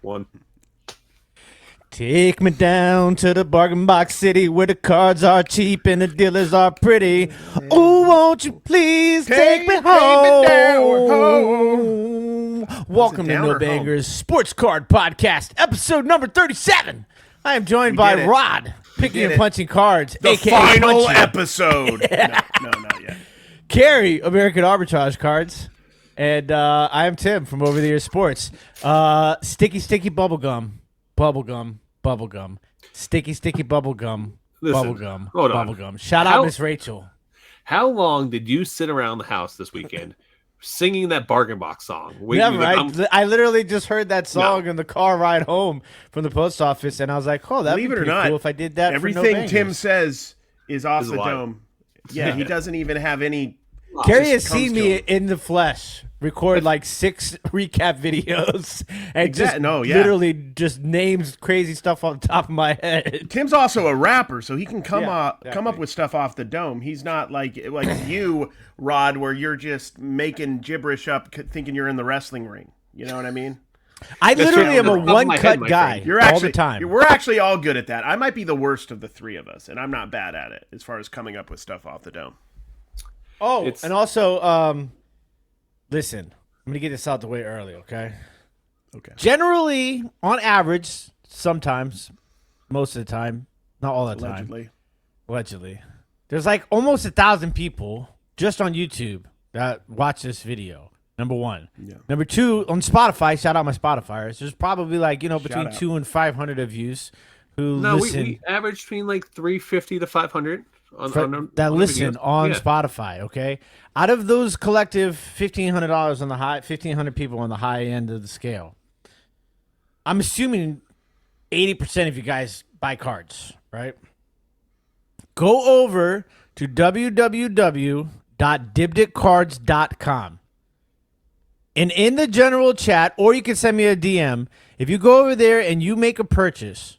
One. Take me down to the bargain box city where the cards are cheap and the dealers are pretty. Oh, won't you please take me home? Welcome to No Bangers Sports Card Podcast, episode number 37. I am joined by Rod, picking and punching cards, the aka final Punchy. episode. No, not yet. Cary, American Arbitrage Cards. And I am Tim from Over the Years Sports. Sticky bubblegum. Bubblegum. Sticky bubblegum. Bubblegum. Hold on. Bubblegum. Shout out Miss Rachel. How long did you sit around the house this weekend singing that bargain box song? I literally just heard that song in the car ride home from the post office, and I was like, "Oh, that'd be pretty cool if I did that." Everything Tim says is off the dome. Yeah, he doesn't even have any. Cary has seen me in the flesh record like 6 recap videos and literally just names crazy stuff on the top of my head. Tim's also a rapper, so he can come up with stuff off the dome. He's not like you, Rod, where you're just making gibberish up, thinking you're in the wrestling ring. You know what I mean? I literally am a one-cut guy all the time. We're actually all good at that. I might be the worst of the three of us, and I'm not bad at it as far as coming up with stuff off the dome. Oh, and also, listen, I'm going to get this out the way early, okay? Okay. Generally, on average, sometimes, most of the time, not all the time. Allegedly. There's like almost 1,000 people just on YouTube that watch this video, number one. Yeah. Number two, on Spotify, shout out my Spotifyers, there's probably like, between 200 and 500 of yous who listen. We average between like 350 to 500. That listen on Spotify, okay? Out of those collective $1,500 on the high, 1,500 people on the high end of the scale, I'm assuming 80% of you guys buy cards, right? Go over to www.dibditcards.com. And in the general chat, or you can send me a DM, if you go over there and you make a purchase,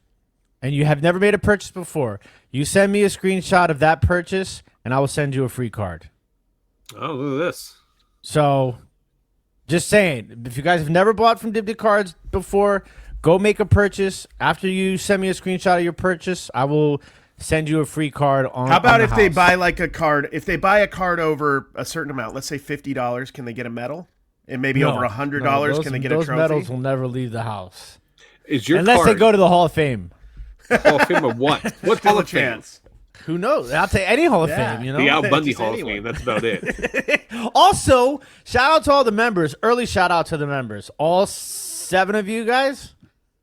and you have never made a purchase before, you send me a screenshot of that purchase, and I will send you a free card. Oh, look at this. So, just saying, if you guys have never bought from Dibdit Cards before, go make a purchase. After you send me a screenshot of your purchase, I will send you a free card on. How about if they buy like a card? If they buy a card over a certain amount, let's say $50, can they get a medal? And maybe over $100, can they get a trophy? Those medals will never leave the house. Unless they go to the Hall of Fame. Hall of Fame of what? What Hall of Fame? Who knows? I'll take any Hall of Fame, The Al Bundy Hall of Fame. That's about it. Also, shout out to all the members. Early shout out to the members. All 7 of you guys.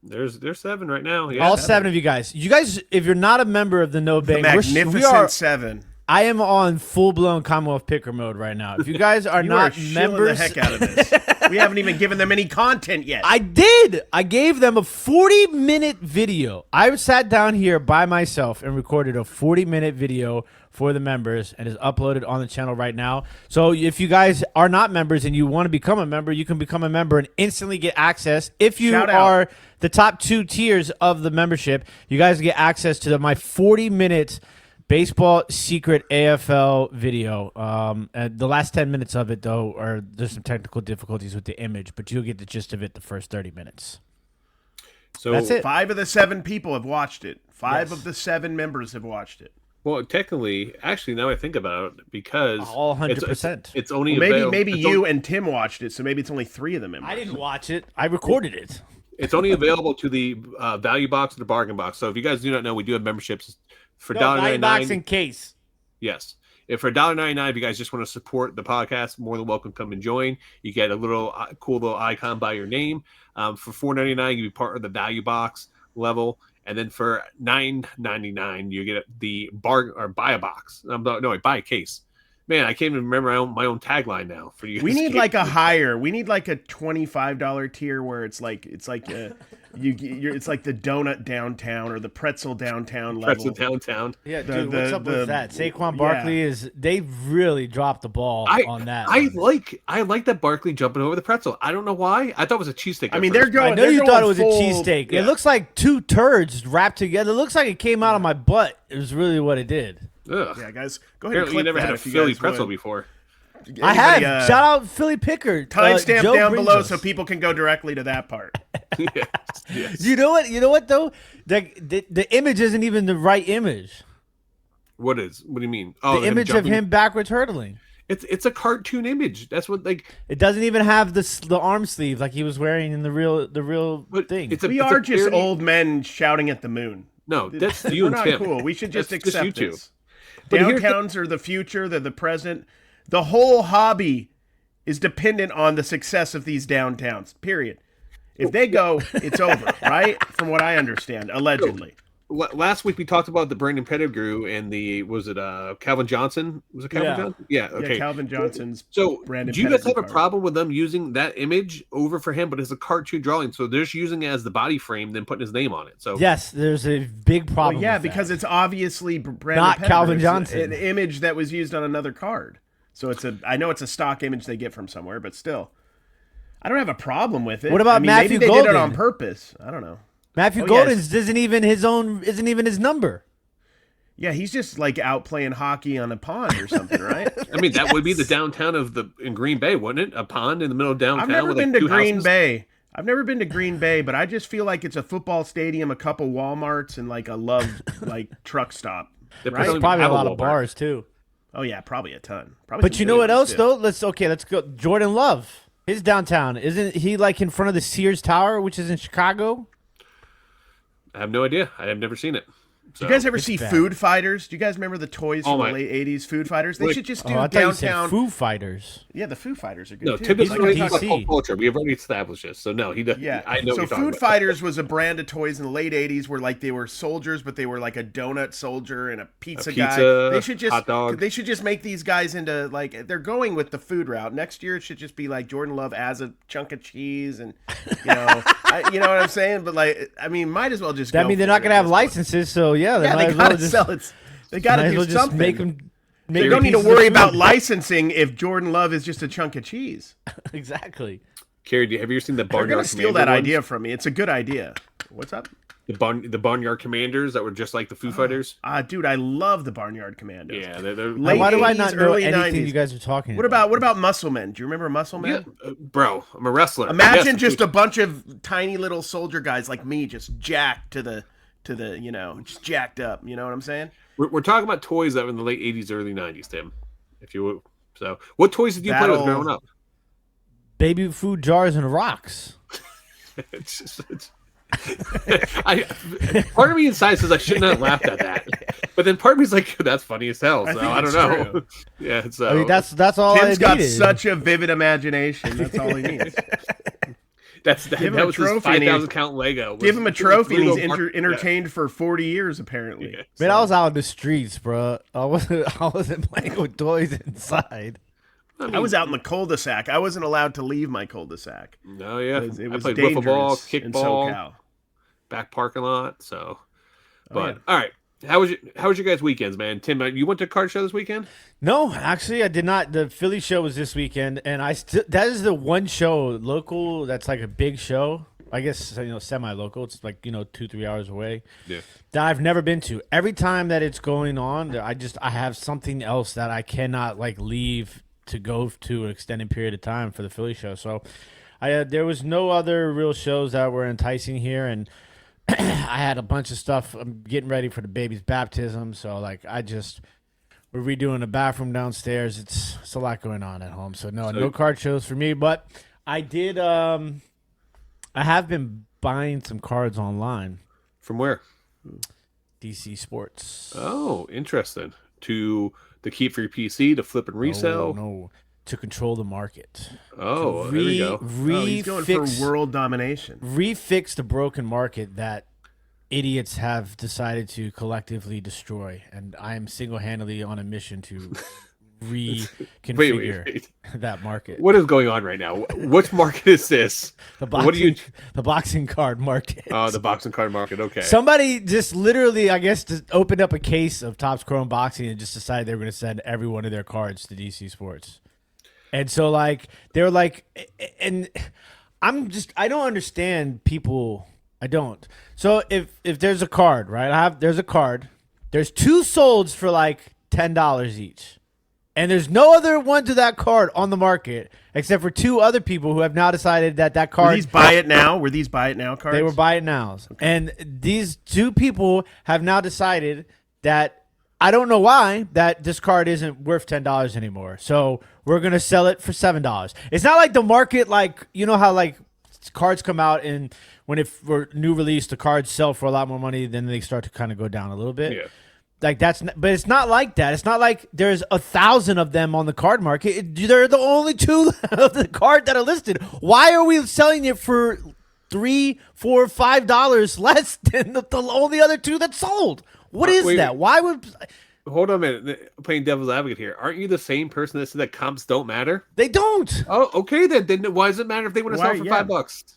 There's 7 right now. Yeah. All 7 of you guys. You guys, if you're not a member of the No Bang, Magnificent 7. I am on full-blown Commonwealth picker mode right now. If you guys are not members, the heck out of this. We haven't even given them any content yet. I did. I gave them a 40-minute video. I sat down here by myself and recorded a 40-minute video for the members, and is uploaded on the channel right now. So if you guys are not members and you want to become a member, you can become a member and instantly get access. If you are the top 2 tiers of the membership, you guys get access to my 40-minute baseball secret AFL video. And the last 10 minutes of it, though, there's some technical difficulties with the image, but you'll get the gist of it the first 30 minutes. So that's it. 5 of the 7 people have watched it. 5 of the 7 members have watched it. Well, technically, actually, now I think about it, because all 100%. It's only maybe you and Tim watched it, so maybe it's only 3 of the members. I didn't watch it. I recorded it. It's only available to the value box or the bargain box. So if you guys do not know, we do have memberships for $1.99. Box in case. Yes. If for $1.99, if you guys just want to support the podcast, more than welcome, come and join. You get a little cool little icon by your name. For $4.99, you be part of the value box level. And then for $9.99, you get the bargain or buy a box. Buy a case. Man, I can't even remember my own tagline now for you. We need like a $25 tier where it's like it's like the donut downtown or the pretzel downtown level. Pretzel downtown. Yeah, dude, what's up with that? Saquon Barkley they've really dropped the ball on that. I like that Barkley jumping over the pretzel. I don't know why. I thought it was a cheesesteak. I mean, they're going. I know you thought it was a cheesesteak. Yeah. It looks like 2 turds wrapped together. It looks like it came out of my butt. It was really what it did. Ugh. Yeah, guys, go ahead. Apparently, you never had a Philly pretzel before. I have. Shout out Philly Picker. Timestamp Joe down below us. so people can go directly to that part. Yes. You know what though? The image isn't even the right image. What do you mean? Oh, the image of him backwards hurtling. It's a cartoon image. That's what It doesn't even have the arm sleeve like he was wearing in the real thing. We are just old men shouting at the moon. No, that's you We're and not Tim. cool. We should just accept this. But Downtowns are the future. They're the present. The whole hobby is dependent on the success of these downtowns. Period. If they go, it's over, right? From what I understand, allegedly. Last week we talked about the Brandon Pettigrew and Calvin Johnson? Was it Calvin Johnson? Yeah, okay. Yeah, Calvin Johnson's. So, Brandon do you guys Pettigrew have a problem with them using that image over for him, but it's a cartoon drawing? So they're just using it as the body frame, then putting his name on it. So yes, there's a big problem. Well, yeah, with because that. it's obviously Brandon not Pettigrew. Calvin It's Johnson, an image that was used on another card. So I know it's a stock image they get from somewhere, but still, I don't have a problem with it. What about Maybe Matthew they Golden? did it on purpose. I don't know. Matthew Golden's isn't even his number. Yeah, he's just like out playing hockey on a pond or something, right? I mean, that would be the downtown in Green Bay, wouldn't it? A pond in the middle of downtown. I've never with been like to two Green houses? Bay. I've never been to Green Bay, but I just feel like it's a football stadium, a couple Walmarts, and like a truck stop. Right? There's probably a lot of bars too. Oh yeah, probably a ton. Probably. But you know what else though? Let's go. Jordan Love, his downtown, isn't he like in front of the Sears Tower, which is in Chicago? I have no idea. I have never seen it. Do you guys ever see Food Fighters? Do you guys remember the toys from the late 80s, Food Fighters? They should just do downtown. Foo Fighters. Yeah, the Foo Fighters are good no, too. Tim doesn't really like talk about culture. We have already established this. So no, he doesn't. Yeah, I know. So Food Fighters was a brand of toys in the late 80s where like they were soldiers, but they were like a donut soldier and a pizza guy. They should just hot dog. They should just make these guys into like they're going with the food route. Next year it should just be like Jordan Love as a chunk of cheese and you know what I'm saying? But like I mean, might as well just. I mean, they're not gonna have licenses, so yeah, they might as well just sell it. They got to do just something. make them. They don't need to worry about licensing if Jordan Love is just a chunk of cheese. Exactly. Cary, have you ever seen the Barnyard? They're gonna steal that idea from me. It's a good idea. What's up? The Barnyard Commanders that were just like the Foo Fighters. Dude, I love the Barnyard Commandos. Yeah, they're Why do I not know anything 90s. you guys are talking What about Muscle Men? Do you remember Muscle Men? Yeah, bro, I'm a wrestler. Imagine just a bunch of tiny little soldier guys like me, just jacked to the just jacked up. You know what I'm saying? We're talking about toys that were in the late 80s, early 90s, Tim. If you would. So, what toys did you play with growing up? Baby food jars and rocks. Part of me inside says I shouldn't have laughed at that, but then part of me is like, that's funny as hell. So I don't know. True. Yeah, so I mean, that's all. Tim's I got needed. such a vivid imagination. That's all he needs. that was his 5,000 count Lego. Give him a trophy, and he's entertained for 40 years apparently. Yeah, Man, I was out in the streets, bro. I wasn't playing with toys inside. I was out in the cul-de-sac. I wasn't allowed to leave my cul-de-sac. No, yeah. It was I played wiffle ball, in kickball, SoCal. back parking lot. So, but yeah. all right. How was your guys' weekends, man? Tim, you went to a card show this weekend? No, actually, I did not. The Philly show was this weekend, and that is the one show local that's like a big show. I guess semi-local. It's like 2-3 hours away. Yeah. That I've never been to. Every time that it's going on, I have something else that I cannot like leave to go to an extended period of time for the Philly show. So, there was no other real shows that were enticing here, and I had a bunch of stuff. I'm getting ready for the baby's baptism, so like we're redoing the bathroom downstairs. It's a lot going on at home, so no card shows for me. But I did. I have been buying some cards online. From where? DC Sports. Oh, interesting. To keep for your PC, to flip and resell. No, to control the market. Oh, there we go. He's going for world domination. Refix the broken market that idiots have decided to collectively destroy, and I am single-handedly on a mission to reconfigure wait. that market. What is going on right now? Which market is this? The boxing card market. Oh, the boxing card market. Okay. Somebody just literally, I guess, just opened up a case of Topps Chrome Boxing and just decided they were going to send every one of their cards to DC Sports. And so, like, they were like, and I don't understand people. I don't. So if there's a card, right? There's a card. There's two solds for like $10 each. And there's no other one to that card on the market except for 2 other people who have now decided that card. Were these buy it now? Were these buy it now cards? They were buy it nows. Okay. And these 2 people have now decided that, I don't know why, that this card isn't worth $10 anymore. So we're going to sell it for $7. It's not like the market, like, you know how like cards come out and when it were new release, the cards sell for a lot more money, then they start to kind of go down a little bit. Yeah. Like but it's not like that. It's not like there's 1,000 of them on the card market. They're the only 2 of the card that are listed. Why are we selling it for $3, $4, $5 less than the only other 2 that sold? What is that? Why would? Hold on a minute. Playing devil's advocate here. Aren't you the same person that said that comps don't matter? They don't. Oh, okay then. Then why does it matter if they want to sell for $5?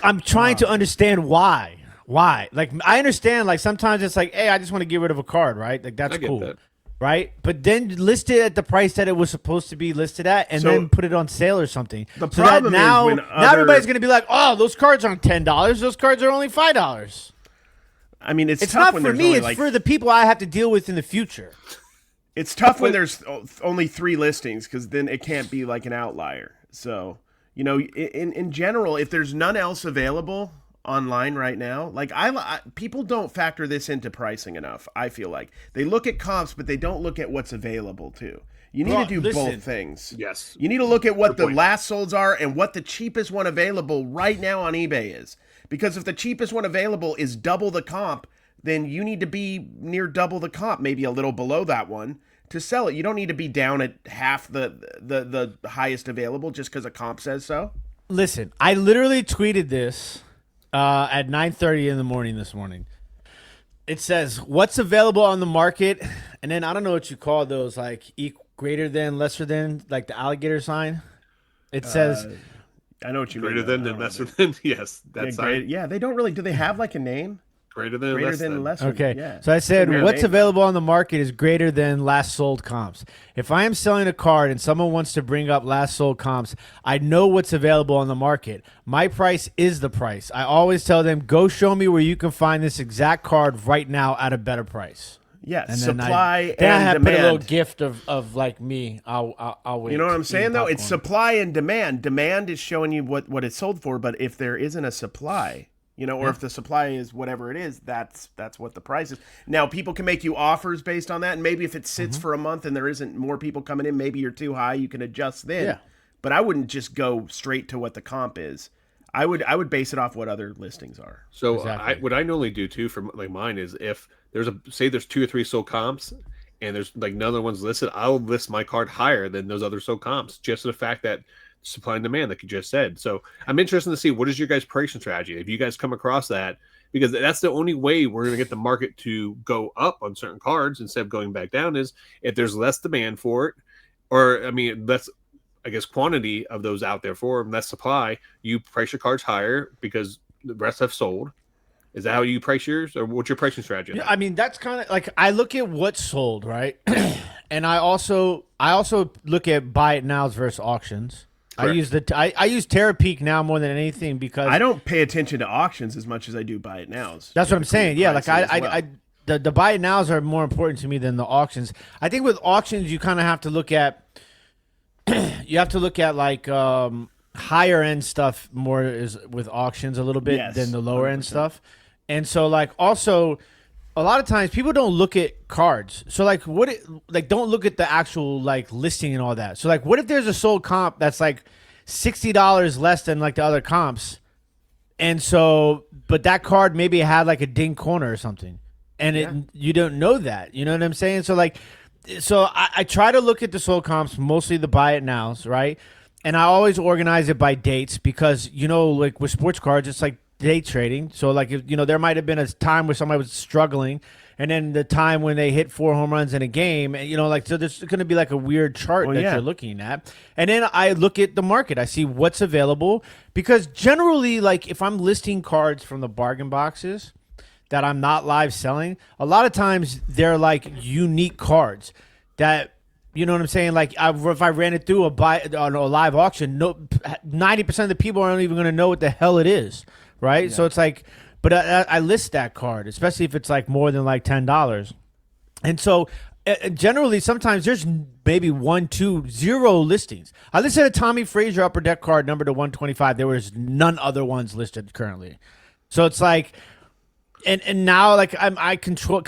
I'm trying to understand why. Why? Like, I understand, like, sometimes it's like, hey, I just want to get rid of a card, right? Like, that's cool. That. Right? But then list it at the price that it was supposed to be listed at and then put it on sale or something. The problem is now everybody's going to be like, oh, those cards aren't $10. Those cards are only $5. I mean, it's tough not when for me. It's for the people I have to deal with in the future. It's tough when there's only 3 listings because then it can't be like an outlier. So, you know, in general, if there's none else available online right now, like people don't factor this into pricing enough. I feel like they look at comps, but they don't look at what's available too. You need to do both things. Yes, you need to look at what the last solds are and what the cheapest one available right now on eBay is. Because if the cheapest one available is double the comp, then you need to be near double the comp, maybe a little below that one, to sell it. You don't need to be down at half the highest available just because a comp says so. Listen, I literally tweeted this at 9:30 in the morning this morning. It says, what's available on the market? And then I don't know what you call those, like greater than, lesser than, like the alligator sign. It says... I know what you mean. Greater than, lesser than. Yes, that's yeah, they don't really... Do they have like a name? Greater than, lesser. Okay, yeah. So I said what's available on the market is greater than last sold comps. If I am selling a card and someone wants to bring up last sold comps, I know what's available on the market. My price is the price. I always tell them, go show me where you can find this exact card right now at a better price. Yeah, and supply then and I have demand. Put a little gift of like me. I'll wait. You know what I'm saying though? It's supply and demand. Demand is showing you what it's sold for, but if there isn't a supply, you know, or if the supply is whatever it is, that's what the price is. Now, people can make you offers based on that, and maybe if it sits for a month and there isn't more people coming in, maybe you're too high, you can adjust then. Yeah. But I wouldn't just go straight to what the comp is. I would base it off what other listings are. So what I normally do too for like mine is if there's there's 2 or 3 sold comps and there's like none other ones listed, I'll list my card higher than those other sold comps, just the fact that supply and demand, like you just said. So I'm interested to see what is your guys' pricing strategy if you guys come across that, because that's the only way we're going to get the market to go up on certain cards instead of going back down, is if there's less demand for it, or I mean less, I guess, quantity of those out there for them, less supply, you price your cards higher because the rest have sold. Is that how you price yours, or what's your pricing strategy? Yeah, I mean, that's kind of like, I look at what's sold, right? And I also look at buy it nows versus auctions. Correct. I use TerraPeak now more than anything because I don't pay attention to auctions as much as I do buy it nows. That's what I'm saying. Yeah, like the buy it nows are more important to me than the auctions. I think with auctions you kind of have to look at like higher end stuff more is with auctions a little bit than the lower 100%. End stuff. And so like also a lot of times people don't look at cards. So like don't look at the actual like listing and all that. So like what if there's a sold comp that's like $60 less than like the other comps? And so but that card maybe had like a ding corner or something. And you don't know that. You know what I'm saying? So like I try to look at the sold comps, mostly the buy it nows, right? And I always organize it by dates because, you know, like with sports cards, it's like day trading. So like, you know, there might have been a time where somebody was struggling and then the time when they hit 4 home runs in a game, and, you know, like, so there's going to be like a weird chart you're looking at. And then I look at the market. I see what's available because generally, like if I'm listing cards from the bargain boxes that I'm not live selling, a lot of times they're like unique cards that, you know what I'm saying? Like if I ran it through on a live auction, 90% of the people aren't even going to know what the hell it is, right? Yeah. So it's like, but I list that card, especially if it's like more than like $10. And so generally, sometimes there's maybe 1, 2, 0 listings. I listed a Tommy Frazier upper deck card numbered to 125. There was none other ones listed currently. So it's like, and now like I control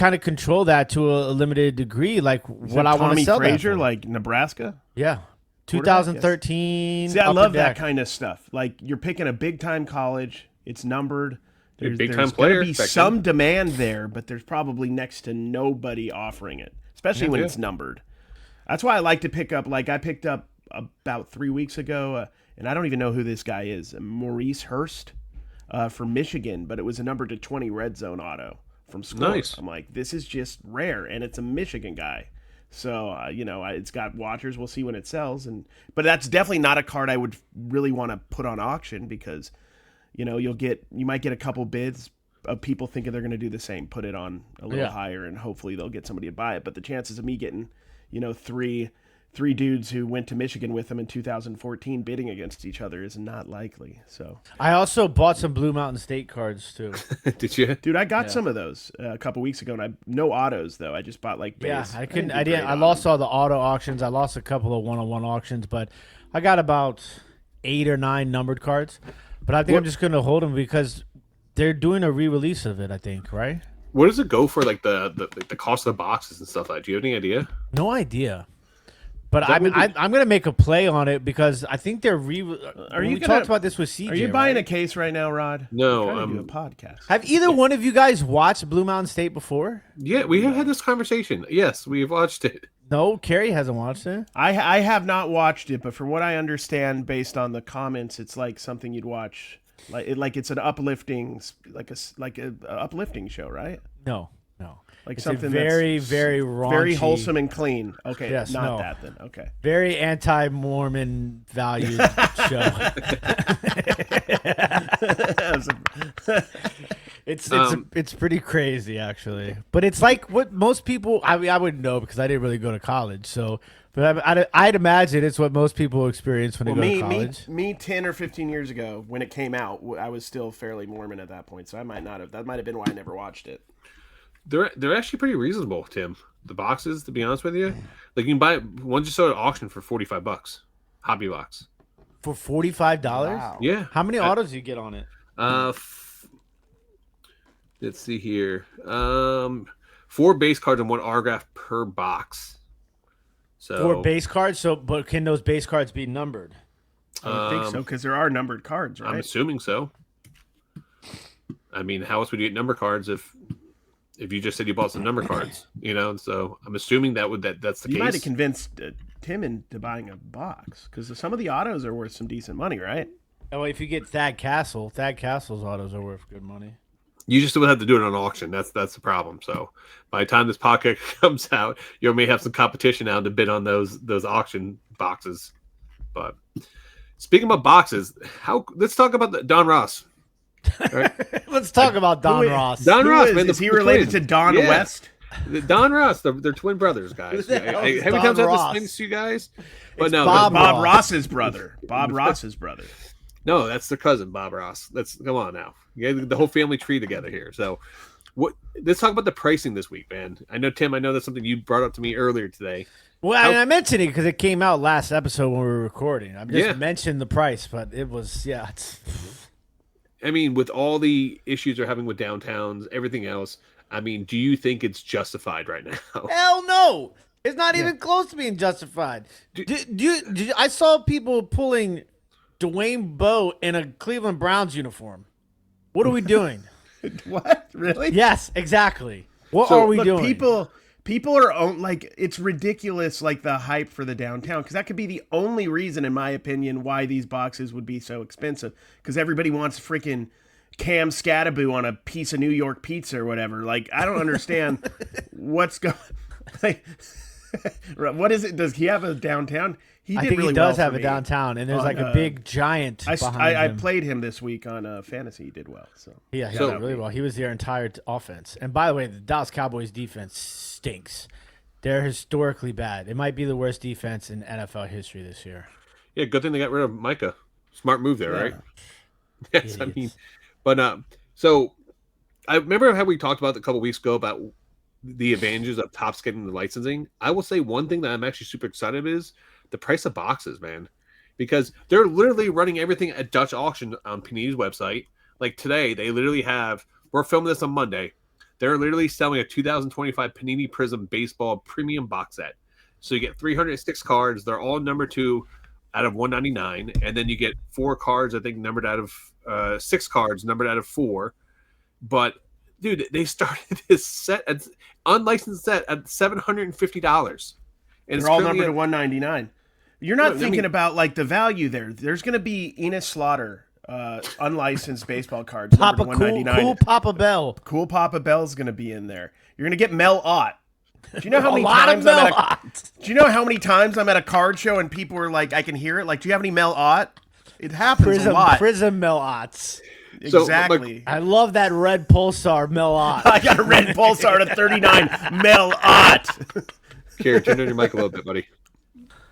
that to a limited degree. Like what I want to sell. Tommy Frazier, that for. like Nebraska. Yeah, 2013. See, I love deck. that kind of stuff. Like you're picking a big time college. It's numbered. There's big-time going to player be some demand there, but there's probably next to nobody offering it, especially when it's numbered. That's why I like to pick up. Like I picked up about 3 weeks ago, and I don't even know who this guy is, Maurice Hurst from Michigan, but it was a number to 20 red zone auto from Score. Nice. I'm like, this is just rare, and it's a Michigan guy. So, it's got watchers. We'll see when it sells. But that's definitely not a card I would really want to put on auction because – you might get a couple bids of people thinking they're going to do the same, put it on a little higher, and hopefully they'll get somebody to buy it. But the chances of me getting, three dudes who went to Michigan with them in 2014 bidding against each other is not likely. So I also bought some Blue Mountain State cards too. Did you? Dude, I got some of those a couple weeks ago, and no autos though. I just bought like base. Yeah, I couldn't. I didn't. I lost all the auto auctions. I lost a couple of one-on-one auctions, but I got about 8 or 9 numbered cards. But I think I'm just going to hold them because they're doing a re-release of it, I think, right? What does it go for, like the cost of the boxes and stuff like that? Do you have any idea? No idea. But I'm going to make a play on it because I think they're we talked about this with CJ. Are you buying a case right now, Rod? No, I'm do a podcast. Have either one of you guys watched Blue Mountain State before? Yeah, we have had this conversation. Yes, we've watched it. No, Cary hasn't watched it. I have not watched it, but from what I understand, based on the comments, it's like something you'd watch, like it's an uplifting, like a uplifting show, right? No. Like it's something very, that's very raunchy, very wholesome and clean. Okay, Yes, not no. that then. Okay, very anti-Mormon valued show. It's pretty crazy actually, but it's like what most people. I wouldn't know because I didn't really go to college. So, but I'd imagine it's what most people experience when they go to college. Me, 10 or 15 years ago when it came out, I was still fairly Mormon at that point, so I might not have. That might have been why I never watched it. They're actually pretty reasonable, Tim. The boxes, to be honest with you, like you can buy one just sold at auction for $45, hobby box. For $45? Wow. Yeah. How many autos do you get on it? Let's see here. 4 base cards and 1 autograph per box. So 4 base cards. So, but can those base cards be numbered? I don't think so because there are numbered cards, right? I'm assuming so. I mean, how else would you get number cards if you just said you bought some number cards? And so I'm assuming that's the case. You might have convinced Tim into buying a box because some of the autos are worth some decent money, right? Oh, if you get Thad Castle's autos are worth good money. You just would have to do it on auction. That's the problem. So by the time this podcast comes out, you may have some competition now to bid on those auction boxes. But speaking of boxes, let's talk about the Don Ross. Right? Let's talk about Don Ross. Don Ross, man. Is he related to Don West? Don Ross, they're twin brothers, guys. How many times I've explained this to you guys? But no, Bob Ross's brother. Bob Ross's brother. No, that's their cousin, Bob Ross. Come on now. You get the whole family tree together here. So, let's talk about the pricing this week, man. I know, Tim, that's something you brought up to me earlier today. Well, I mentioned it because it came out last episode when we were recording. I just mentioned the price, but it was, I mean, with all the issues they're having with downtowns, everything else, I mean, do you think it's justified right now? Hell no. It's not even close to being justified. I saw people pulling Dwayne Bowe in a Cleveland Browns uniform. What are we doing? What? Really? Yes, exactly. What are we doing? People are like, it's ridiculous, like the hype for the downtown, because that could be the only reason, in my opinion, why these boxes would be so expensive. Because everybody wants freaking Cam Scattaboo on a piece of New York pizza or whatever. Like, I don't understand what's going. Like, what is it? Does he have a downtown? I think he does have a downtown, and there's like a big giant behind I him. played him this week on fantasy. He did well. So yeah, he did really well. He was their entire offense. And by the way, the Dallas Cowboys defense stinks. They're historically bad. It might be the worst defense in NFL history this year. Yeah, good thing they got rid of Micah. Smart move there, right? Yes, I mean, but so I remember how we talked about a couple weeks ago about the advantages of Topps getting the licensing, I will say one thing that I'm actually super excited is the price of boxes, man, because they're literally running everything at Dutch auction on Panini's website. Like today, they literally have. We're filming this on Monday. They're literally selling a 2025 Panini Prism Baseball Premium box set. So you get 306 cards. They're all number 2 out of 199, and then you get 4 cards, I think, numbered out of 6 cards numbered out of 4. But dude, they started this set at unlicensed set at $750, and they're all numbered to 199. You're not thinking about like the value there. There's going to be Enos Slaughter unlicensed baseball cards. Papa cool Papa Bell. Cool Papa Bell's going to be in there. You're going to get Mel Ott. Do you know how many times I'm at a card show and people are like, I can hear it. Like, do you have any Mel Ott? It happens a lot. Prism Mel Otts. Exactly. I love that red Pulsar Mel Ott. I got a red Pulsar to 39 Mel Ott. Cary, turn on your mic a little bit, buddy.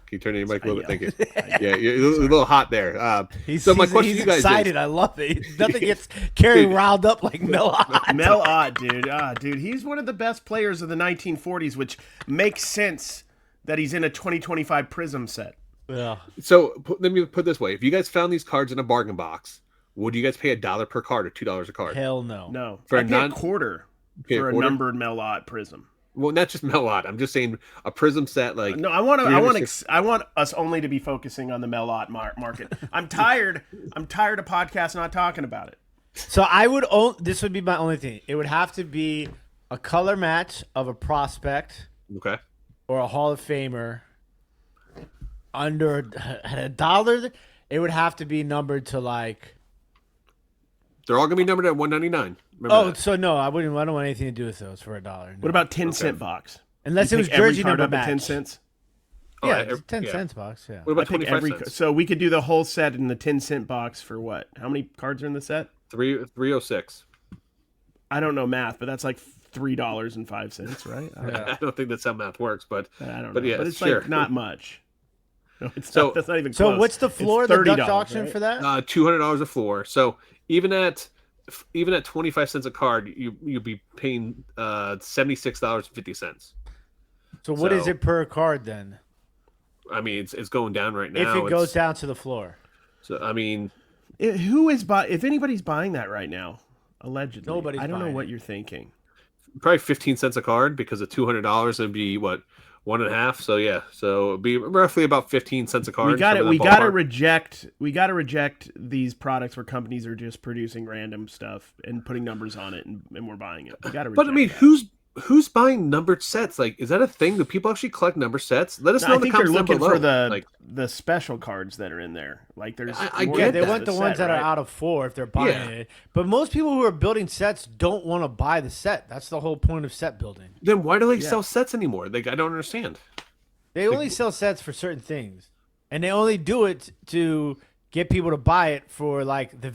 Can you turn on your mic a little bit? Thank you. Yeah, you're a little hot there. So my question to you guys excited. is, I love it. Nothing gets Cary riled up like Mel Ott. Mel Ott, dude. Dude, he's one of the best players of the 1940s, which makes sense that he's in a 2025 Prism set. Yeah. So let me put it this way: if you guys found these cards in a bargain box, would you guys pay $1 per card or $2 a card? Hell no. No. For a quarter for a numbered Mel Ott Prism. Well, not just Mel Ott. I'm just saying a Prism set. Like no, I want us only to be focusing on the Mel Ott market. I'm tired of podcasts not talking about it. So this would be my only thing. It would have to be a color match of a prospect, okay, or a Hall of Famer. Under $1, it would have to be numbered to like. They're all gonna be numbered at 199. So no, I don't want anything to do with those for $1. No. What about 10-cent box? Unless it was jersey number match. 10 cents. Yeah, 10 cents box. Yeah. What about 25 cents? So we could do the whole set in the 10-cent box for what? How many cards are in the set? 306. I don't know math, but that's like $3.05, right? I don't think that's how math works, but I don't know. But yeah, but it's sure. Like not much. No, it's so not, that's not even close. So what's the floor, the Dutch auction right? for that? $200 a floor. So even at 25 cents a card, you'll be paying $76.50. So what is it per card then? I mean, it's going down right now. If it goes down to the floor. So I mean, if anybody's buying that right now, allegedly, nobody's. I don't know what you're thinking. Probably 15 cents a card, because at $200 it'd be what, 1.5. So yeah, so it'd be roughly about 15 cents a card. We gotta reject these products where companies are just producing random stuff and putting numbers on it, and we're buying it. We gotta. But I mean, who's buying numbered sets? Like, is that a thing? Do people actually collect number sets? Let us know in the comments looking below. for the special cards that are in there. Like there's they want the ones that are out of 4 if they're buying it. But most people who are building sets don't want to buy the set. That's the whole point of set building. Then why do they sell sets anymore? Like, I don't understand. They only sell sets for certain things, and they only do it to get people to buy it for like the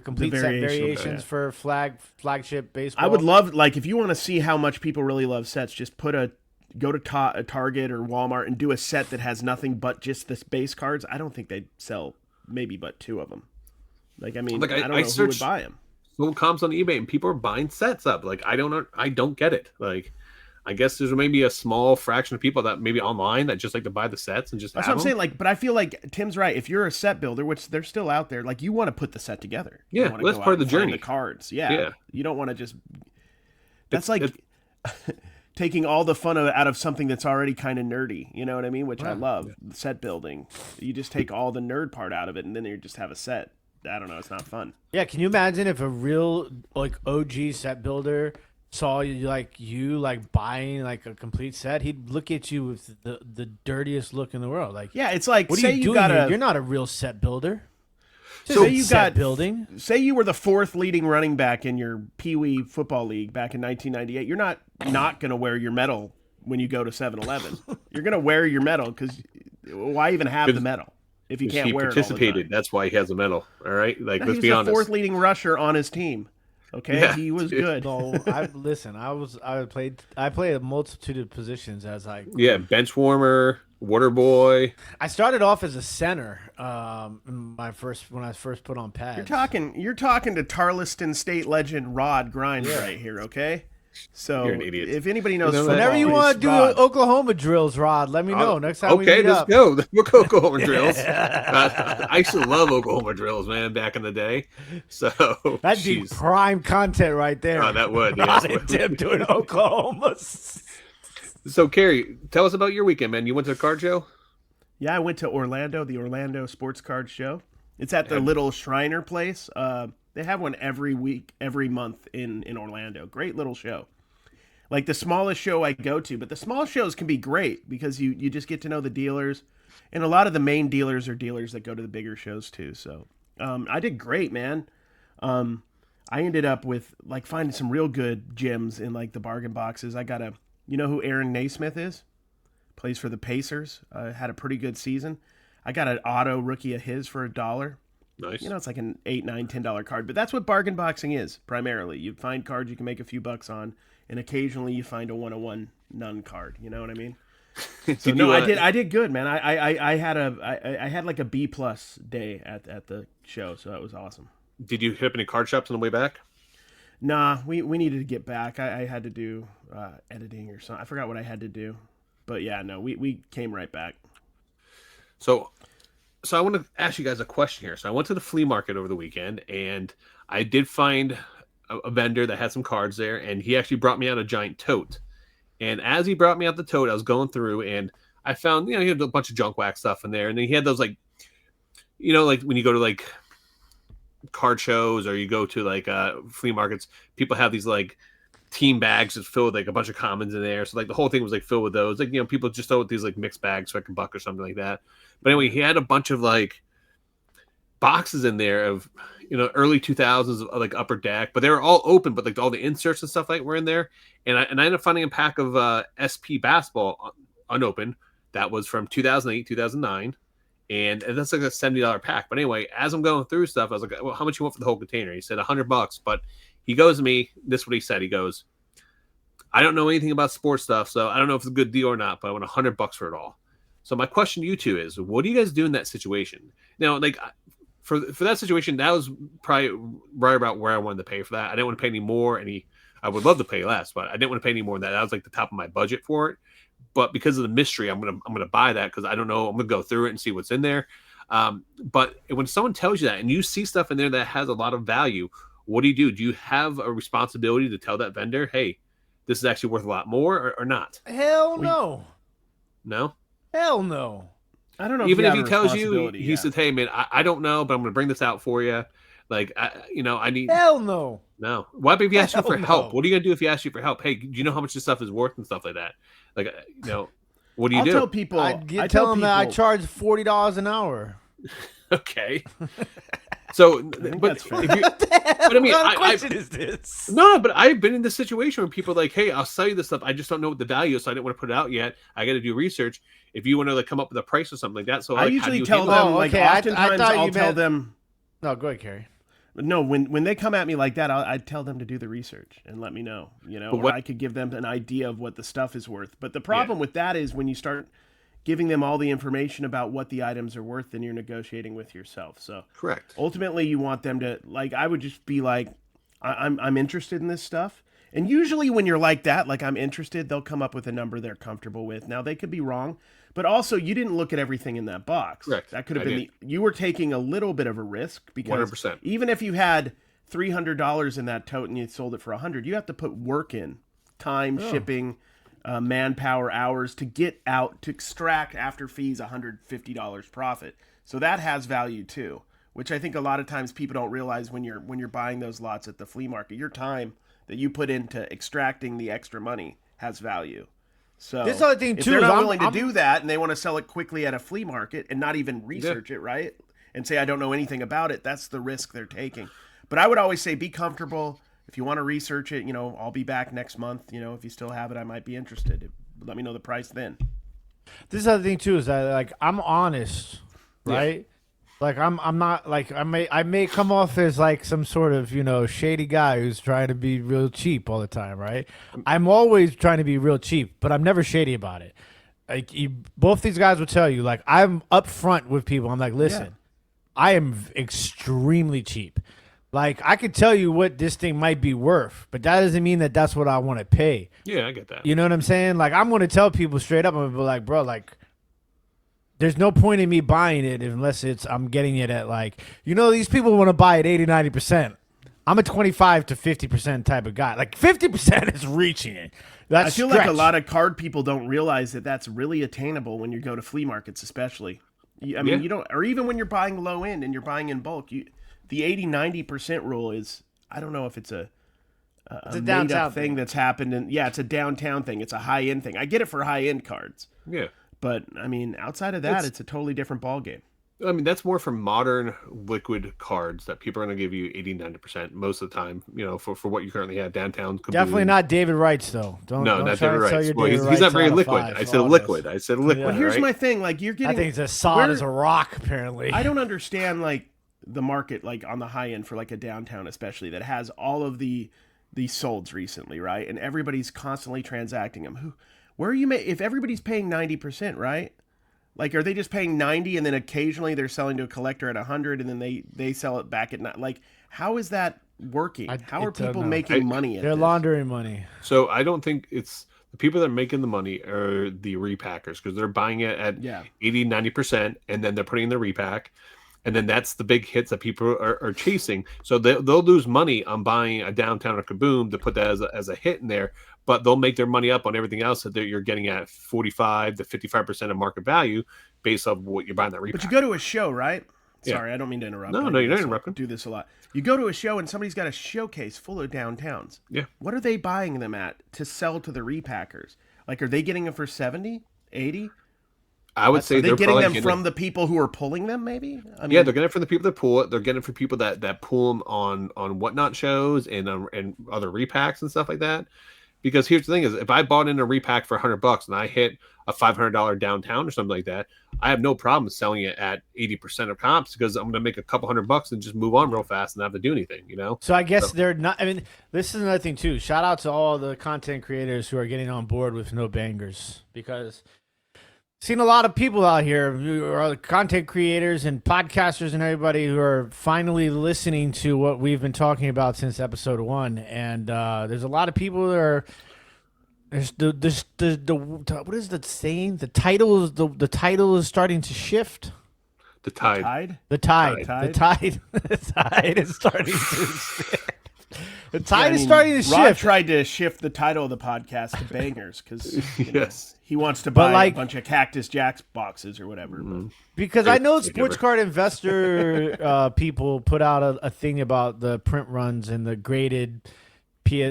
complete set variations for flagship baseball. I would love, like, if you want to see how much people really love sets, just go to Target or Walmart and do a set that has nothing but just the base cards. I don't think they'd sell maybe but 2 of them. Like, I mean, I don't know who would buy them. Someone comps on eBay and people are buying sets up. Like, I don't get it. Like, I guess there's maybe a small fraction of people that maybe online that just like to buy the sets and just. That's what I'm saying. Like, but I feel like Tim's right. If you're a set builder, which they're still out there, like, you want to put the set together. Yeah, well, that's part of the journey. The cards, yeah. You don't want to just. That's taking all the fun out of something that's already kind of nerdy. You know what I mean? Which I love. Set building. You just take all the nerd part out of it, and then you just have a set. I don't know. It's not fun. Yeah. Can you imagine if a real like OG set builder saw you buying like a complete set? He'd look at you with the dirtiest look in the world. Like, yeah, it's like, what are you doing here? You're not a real set builder. So you got building. Say you were the 4th leading running back in your Pee Wee football league back in 1998. You're not going to wear your medal when you go to 7-Eleven. You're going to wear your medal because why even have the medal if you can't wear it all the time? He participated. That's why he has a medal. All right, like, let's be honest. He was the 4th leading rusher on his team. Okay, yeah, he was good. No, I played a multitude of positions as bench warmer, water boy. I started off as a center. When I first put on pads. You're talking to Tarleton State legend Rod Grimes right here. Okay, So You're an idiot. if anybody knows, You know, football, Whenever you it's want to do Rod. Oklahoma drills, Rod, let me know. Next time we Okay, meet let's up. go. We'll go Oklahoma drills. I used to love Oklahoma drills, man, back in the day. So That'd be jeez. prime content right there. Oh, that would. Rod Yes. and Tim doing Oklahoma. So, Cary, tell us about your weekend, man. You went to a card show? Yeah, I went to Orlando, the Orlando Sports Card Show. It's at the little Shriner place. They have one every month in Orlando. Great little show. Like the smallest show I go to, but the small shows can be great because you just get to know the dealers, and a lot of the main dealers are dealers that go to the bigger shows too. So I did great, man. I ended up with like finding some real good gems in like the bargain boxes. You know who Aaron Naismith is? Plays for the Pacers. Had a pretty good season. I got an auto rookie of his for $1. Nice. You know, it's like an $8, $9, $10 card, but that's what bargain boxing is primarily. You find cards you can make a few bucks on, and occasionally you find a 101 none card. You know what I mean? So no, I did good, man. I had like a B+ day at the show, so that was awesome. Did you hit up any card shops on the way back? Nah, we needed to get back. I had to do editing or something. I forgot what I had to do, but yeah, no, we came right back. So I want to ask you guys a question here. So I went to the flea market over the weekend, and I did find a vendor that had some cards there, and he actually brought me out a giant tote. And as he brought me out the tote, I was going through, and I found, he had a bunch of junk wax stuff in there, and then he had those like when you go to like card shows or you go to like flea markets, people have these like team bags that's filled with like a bunch of commons in there. So like the whole thing was like filled with those. Like, people just throw with these like mixed bags for like $1 or something like that. But anyway, he had a bunch of like boxes in there of, early 2000s of like Upper Deck, but they were all open, but like all the inserts and stuff like were in there. And I ended up finding a pack of SP basketball unopened that was from 2008, 2009. And that's like a $70 pack. But anyway, as I'm going through stuff, I was like, well, how much you want for the whole container? He said $100, but he goes to me, this is what he said. He goes, I don't know anything about sports stuff, so I don't know if it's a good deal or not, but I want $100 for it all. So my question to you two is, what do you guys do in that situation? Now, like for that situation, that was probably right about where I wanted to pay for that. I didn't want to pay any more. I would love to pay less, but I didn't want to pay any more than that. That was like the top of my budget for it. But because of the mystery, I'm gonna buy that because I don't know. I'm gonna go through it and see what's in there. But when someone tells you that and you see stuff in there that has a lot of value, what do you do? Do you have a responsibility to tell that vendor, hey, this is actually worth a lot more or not? Hell no. No? Hell no. I don't know. Even if he tells you, he says, hey, man, I don't know, but I'm going to bring this out for you. Like, I need. Hell no. No. What if he asks you for Hell help? no. What are you going to do if he asks you for help? Hey, do you know how much this stuff is worth and stuff like that? Like, what do you I'll do? tell people. I tell them that I charge $40 an hour. Okay. So, but that's fair. if you, but I mean, what kind of question is this? No, but I've been in this situation where people are like, hey, I'll sell you this stuff. I just don't know what the value is, so I didn't want to put it out yet. I got to do research. If you want to like come up with a price or something like that. So I like, usually how do you tell handle them, that? like, okay, oftentimes I'll tell them. No, go ahead, Cary. No, when they come at me like that, I tell them to do the research and let me know, or I could give them an idea of what the stuff is worth. But the problem with that is when you start giving them all the information about what the items are worth, then you're negotiating with yourself. So Correct. ultimately, you want them to, like, I would just be like, I'm interested in this stuff. And usually when you're like that, like I'm interested, they'll come up with a number they're comfortable with. Now, they could be wrong, but also you didn't look at everything in that box. Correct. That could have been you were taking a little bit of a risk because 100%. even if you had $300 in that tote and you sold it for $100, you have to put work in, time, shipping, manpower, hours to get out, to extract after fees $150 profit. So that has value too, which I think a lot of times people don't realize when you're buying those lots at the flea market. Your time that you put into extracting the extra money has value. So This other thing if too they're is not willing to do that and they want to sell it quickly at a flea market and not even research it, right? And say, I don't know anything about it, that's the risk they're taking. But I would always say be comfortable. If you want to research it, I'll be back next month. If you still have it, I might be interested. Let me know the price then. This other thing too is that like I'm honest, right? Like I'm not like I may come off as like some sort of shady guy who's trying to be real cheap all the time, right? I'm always trying to be real cheap, but I'm never shady about it. Like both these guys will tell you, like I'm upfront with people. I'm like, listen, I am extremely cheap. Like, I could tell you what this thing might be worth, but that doesn't mean that that's what I want to pay. Yeah, I get that. You know what I'm saying? Like, I'm going to tell people straight up, I'm going to be like, bro, like, there's no point in me buying it unless I'm getting it at, like, these people want to buy it 80, 90%. I'm a 25 to 50% type of guy. Like, 50% is reaching it. That's I feel stretch. like a lot of card people don't realize that that's really attainable when you go to flea markets, especially. I mean, you don't, or even when you're buying low end and you're buying in bulk, the 80, 90% rule is, I don't know if it's a made up thing that's happened. And yeah, it's a downtown thing. It's a high end thing. I get it for high end cards. Yeah. But I mean, outside of that, it's a totally different ballgame. I mean, that's more for modern liquid cards that people are going to give you 80, 90% most of the time, for what you currently have downtown. Kaboom. Definitely not David Wright's, though. Don't not try David to tell Wright's. your Well, David he's not very Wright's liquid. out of I said liquid. I said liquid. But here's right? my thing. Like, you're getting... I think it's as solid as a rock, apparently. I don't understand, like, the market, like, on the high end for, like, a downtown especially that has all of these solds recently, right? And everybody's constantly transacting them. Where are you... If everybody's paying 90%, right? Like, are they just paying 90 and then occasionally they're selling to a collector at 100 and then they sell it back at 9? Like, how is that working? How are people making money at They're this? laundering money. So I don't think it's the people that are making the money are the repackers because they're buying it at 80, 90% and then they're putting in the repack. And then that's the big hits that people are chasing. So they'll lose money on buying a downtown or Kaboom to put that as a hit in there, but they'll make their money up on everything else that you're getting at 45 to 55% of market value based off what you're buying that repack. But you go to a show, right? Yeah. Sorry, I don't mean to interrupt. No, you're not interrupting. I do this a lot. You go to a show and somebody's got a showcase full of downtowns. Yeah. What are they buying them at to sell to the repackers? Like, are they getting them for 70, 80? I would say they're getting them from the people who are pulling them, maybe? I mean, yeah, they're getting it from the people that pull it. They're getting it from people that pull them on whatnot shows and other repacks and stuff like that. Because here's the thing: is if I bought in a repack for $100 and I hit a $500 downtown or something like that, I have no problem selling it at 80% of comps because I'm going to make a couple $100 and just move on real fast and not have to do anything. So I guess they're not. I mean, this is another thing too. Shout out to all the content creators who are getting on board with no bangers because. Seen a lot of people out here who are content creators and podcasters and everybody who are finally listening to what we've been talking about since episode 1. And there's a lot of people that are. There's what is the saying? The title is starting to shift. The tide. The tide is starting to shift. The tide is starting to shift. Rob tried to shift the title of the podcast to bangers because yes. He wants to buy a bunch of Cactus Jacks boxes or whatever. Because I know sports card investor people put out a thing about the print runs and the graded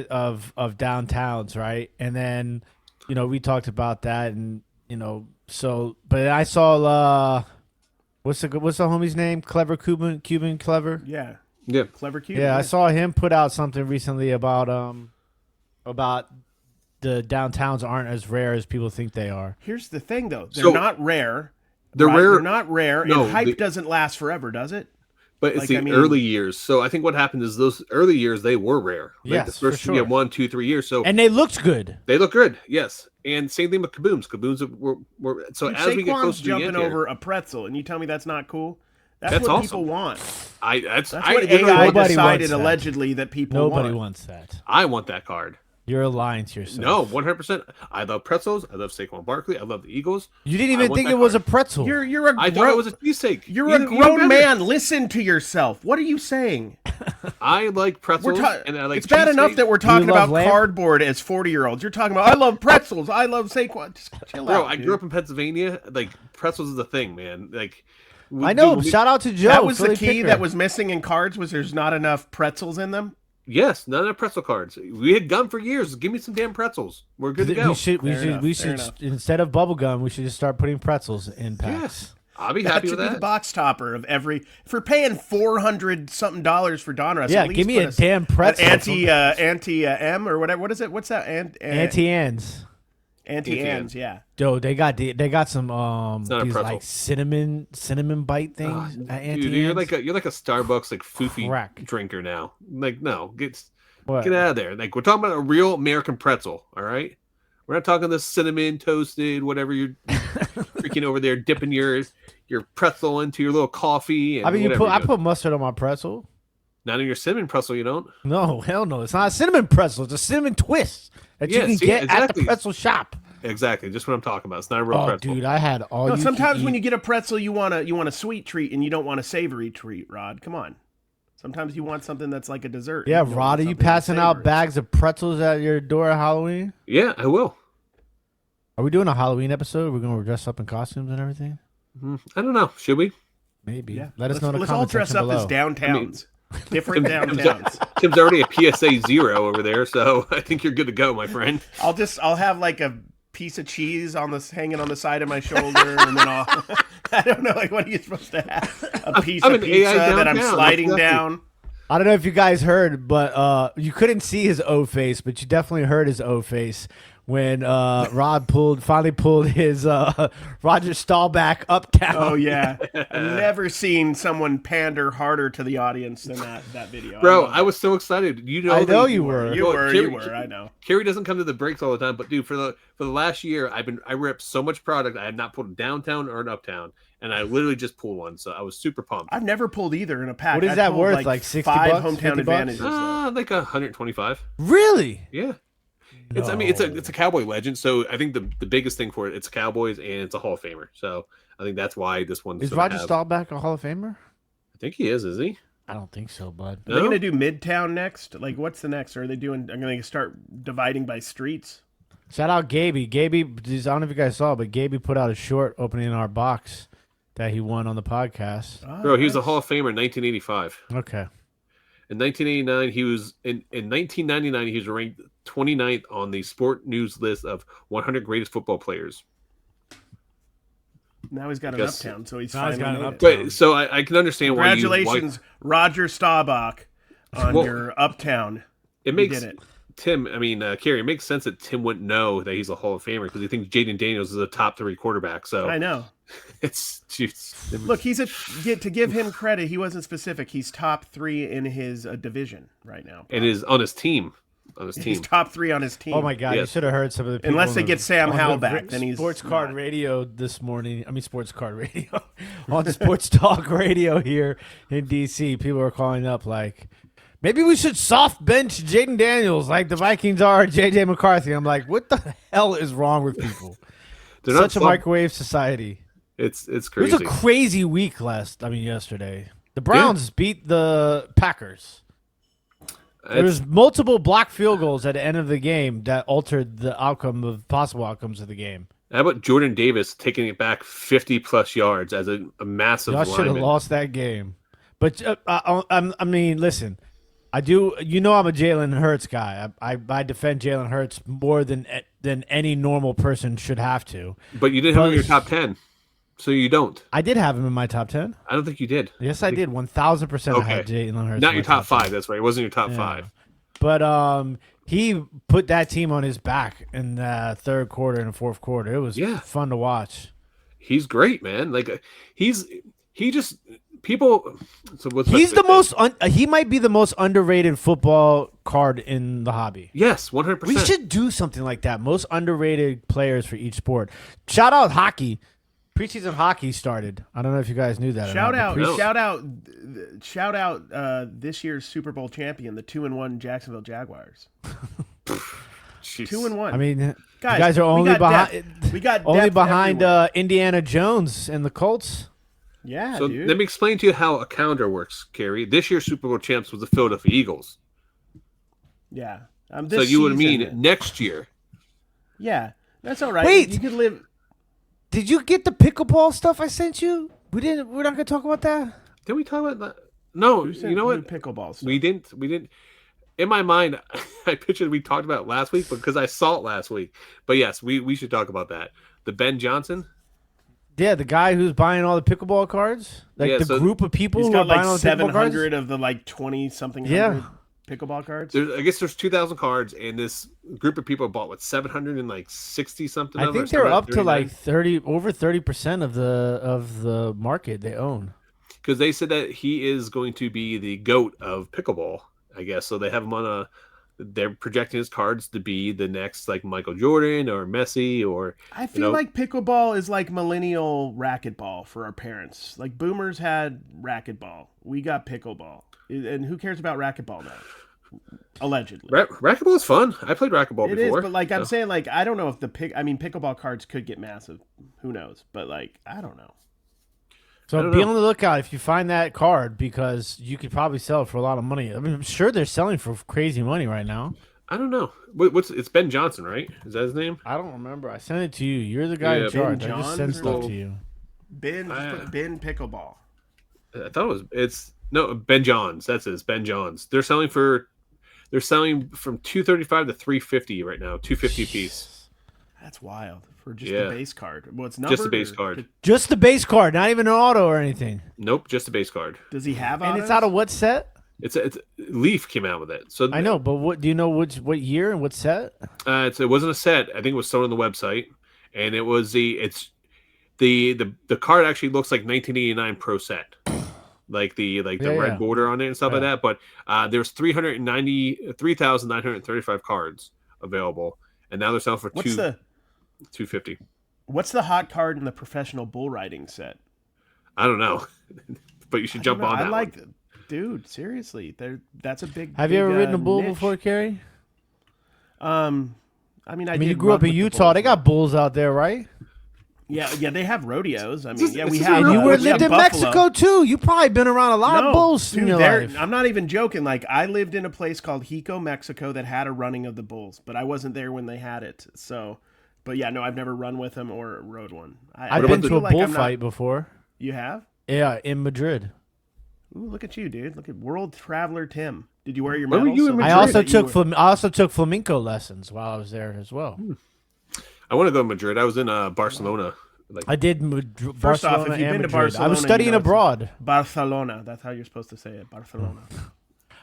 of downtowns, right? And then, we talked about that and, but I saw, what's the homie's name? Clever Cuban Clever? Yeah. Yeah. Clever Cuban. Yeah, I saw him put out something recently about the downtowns aren't as rare as people think they are. Here's the thing, though. They're not rare. They're rare. They're not rare. No, and hype doesn't last forever, does it? But it's early years. So I think what happened is those early years, they were rare. Yes, the first for sure. 1, 2, 3 years. So and they looked good. They look good, yes. And same thing with Kabooms. Kabooms were so Dude, as we get closer to jumping over a pretzel, and you tell me that's not cool? That's what awesome. People want. That's what AI decided allegedly that people want. Nobody wants that. I want that card. You're lying to yourself. No, 100%. I love pretzels. I love Saquon Barkley. I love the Eagles. You didn't even think it was a pretzel. I thought it was a cheesesteak. You're a grown man. Listen to yourself. What are you saying? I like pretzels and I like It's bad enough that we're talking about lamb? cardboard as 40-year-olds. You're talking about, I love pretzels. I love Saquon. Just chill out, I grew up in Pennsylvania. Like, pretzels is the thing, man. Like, I know. Shout out to Joe. That was Philly the key Picker. that was missing in cards was there's not enough pretzels in them. Yes, none of pretzel cards. We had gum for years. Give me some damn pretzels. We're good to go. We should instead of bubble gum, we should just start putting pretzels in packs. Yes, I'll be happy with that. That should be the box topper of every. If we're paying $400 something for Donruss, yeah, give me a damn pretzel. Anti M or whatever. What is it? What's that? Anti-Ans. Anti-Ans, yeah. Yo, they got some these like cinnamon bite things. Dude, you're like a Starbucks like foofy drinker now. Like, no, get out of there. Like, we're talking about a real American pretzel. All right, we're not talking this cinnamon toasted whatever you're freaking over there dipping your pretzel into your little coffee. And I mean, I put mustard on my pretzel. Not in your cinnamon pretzel, you don't. No, hell no. It's not a cinnamon pretzel. It's a cinnamon twist that you can get at the pretzel shop. Exactly, just what I'm talking about. It's not a real Oh, pretzel. dude, I had all. No, sometimes when you get a pretzel, you want a sweet treat and you don't want a savory treat. Rod, come on. Sometimes you want something that's like a dessert. Yeah, Rod, are you passing out bags of pretzels at your door at Halloween? Yeah, I will. Are we doing a Halloween episode? We're going to dress up in costumes and everything? I don't know. Should we? Maybe. Yeah. Let us know in the Let's all comment dress section up below. as downtowns. Different downtowns. Tim's already a PSA 0 over there, so I think you're good to go, my friend. I'll have like a piece of cheese hanging on the side of my shoulder, and then I don't know, like, what are you supposed to have? A piece of pizza that I'm sliding down. I don't know if you guys heard, but you couldn't see his O face, but you definitely heard his O face when Rod finally pulled his Roger Staubach uptown. Oh yeah, I've never seen someone pander harder to the audience than that video. Bro, I was so excited. I know you were. You were. I know. Cary doesn't come to the breaks all the time, but dude, for the last year, I ripped so much product. I had not pulled a downtown or an uptown, and I literally just pulled one, so I was super pumped. I've never pulled either in a pack. What is that worth? Like 60 5 bucks? hometown advantages. Like 125. Really? Yeah. It's it's a Cowboy legend, so I think the biggest thing for it's Cowboys and it's a Hall of Famer. So I think that's why this one is Roger Staubach a Hall of Famer? I think he is he? I don't think so, bud. Are they going to do Midtown next? Like, what's the next? Are they going to start dividing by streets? Shout out Gaby. Gaby, I don't know if you guys saw, but Gaby put out a short opening our box that he won on the podcast. Oh, bro, he was a Hall of Famer in 1985. Okay. In 1989, he was in 1999. He was ranked 29th on the Sport News list of 100 greatest football players. Now he's got an uptown, so he's finally got an uptown. But so I can understand why. Congratulations, Roger Staubach, on your uptown. It makes it. Tim. I mean, Cary. It makes sense that Tim wouldn't know that he's a Hall of Famer because he thinks Jaden Daniels is a top 3 quarterback. So I know. Look, to give him credit, he wasn't specific. He's top 3 in his division right now, and is on his team. He's top 3 on his team. Oh my God! Yes. You should have heard some of the people. Unless they get Sam Howell back, then he's Sports Card Radio this morning. I mean, Sports Card Radio on the Sports Talk Radio here in DC. People are calling up like, maybe we should soft bench Jaden Daniels like the Vikings are JJ McCarthy. I'm like, what the hell is wrong with people? They're such a microwave society. It's crazy. It was a crazy week yesterday. The Browns beat the Packers. There was multiple blocked field goals at the end of the game that altered the possible outcomes of the game. How about Jordan Davis taking it back 50-plus yards as a massive lineman? Y'all should have lost that game. But, I mean, listen, I do. You know I'm a Jalen Hurts guy. I defend Jalen Hurts more than any normal person should have to. But you didn't have him in your top 10. So you don't. I did have him in my top 10. I don't think you did. Yes, I did. 1,000% I had Jalen Hurts. Not your top 5. That's right. It wasn't your top 5. But he put that team on his back in the third quarter and the fourth quarter. It was fun to watch. He's great, man. Like he just people. So what's he's the most. He might be the most underrated football card in the hobby. Yes, 100%. We should do something like that. Most underrated players for each sport. Shout out hockey. Preseason hockey started. I don't know if you guys knew that. Shout out this year's Super Bowl champion, the 2-1 Jacksonville Jaguars. 2-1. I mean, guys, you guys are only behind. We got only behind Indiana Jones and the Colts. Yeah, so dude. Let me explain to you how a calendar works, Cary. This year's Super Bowl champs was the Philadelphia Eagles. Yeah. So you would mean next year. Yeah, that's all right. Wait. You could live. Did you get the pickleball stuff I sent you? We're not going to talk about that. Did we talk about that? No. You know what? Pickleball stuff. We didn't. In my mind, I pictured we talked about it last week because I saw it last week. But yes, we should talk about that. The Ben Johnson. Yeah, the guy who's buying all the pickleball cards. Group of people who are buying all the pickleball cards. 700 of the 20-something pickleball cards. I guess there's 2,000 cards, and this group of people bought 760 something. I think they're up to like 30% of the market they own. Because they said that he is going to be the GOAT of pickleball, I guess. So they have him on they're projecting his cards to be the next like Michael Jordan or Messi or. I feel like pickleball is like millennial racquetball for our parents. Like boomers had racquetball, we got pickleball. And who cares about racquetball now? Allegedly. Racquetball is fun. I played racquetball It before. is, but like I'm saying, like I don't know if pickleball cards could get massive. Who knows? But like I don't know. So be on the lookout if you find that card, because you could probably sell it for a lot of money. I mean, I'm sure they're selling for crazy money right now. I don't know. It's Ben Johnson, right? Is that his name? I don't remember. I sent it to you. You're the guy in charge. I just send stuff to you. Ben Pickleball. I thought Ben Johns. That's it. It's Ben Johns. They're selling from $235 to $350 right now. $250 a piece. That's wild for just the base card. What's just the base card? Just the base card, not even an auto or anything. Nope, just the base card. Does he have autos? And it's out of what set? It's Leaf came out with it. So I know, but what do you know? What year and what set? It wasn't a set. I think it was sold on the website, and it was the card actually looks like 1989 Pro Set, like the red border on it and stuff like that. But there's 3,935 cards available, and now they're selling for $250. What's the hot card in the professional bull riding set? I don't know, but you should jump on that. I like it. Dude, seriously, that's a big. Have you ever ridden a bull before, Cary? I mean, you grew up in Utah. They got bulls out there, right? Yeah, they have rodeos. I mean, we have. And you lived in Mexico too. You probably been around a lot of bulls in your life. I'm not even joking. Like I lived in a place called Jico, Mexico, that had a running of the bulls, but I wasn't there when they had it. So, but yeah, no, I've never run with them or rode one. I've been to a bullfight before. You have? Yeah, in Madrid. Ooh, look at you, dude! Look at World Traveler Tim. Did you wear your medals? I also took flamenco lessons while I was there as well. I want to go to Madrid. I was in Barcelona. I did First off, if you've been to Barcelona, I was studying abroad. Barcelona. That's how you're supposed to say it. Barcelona.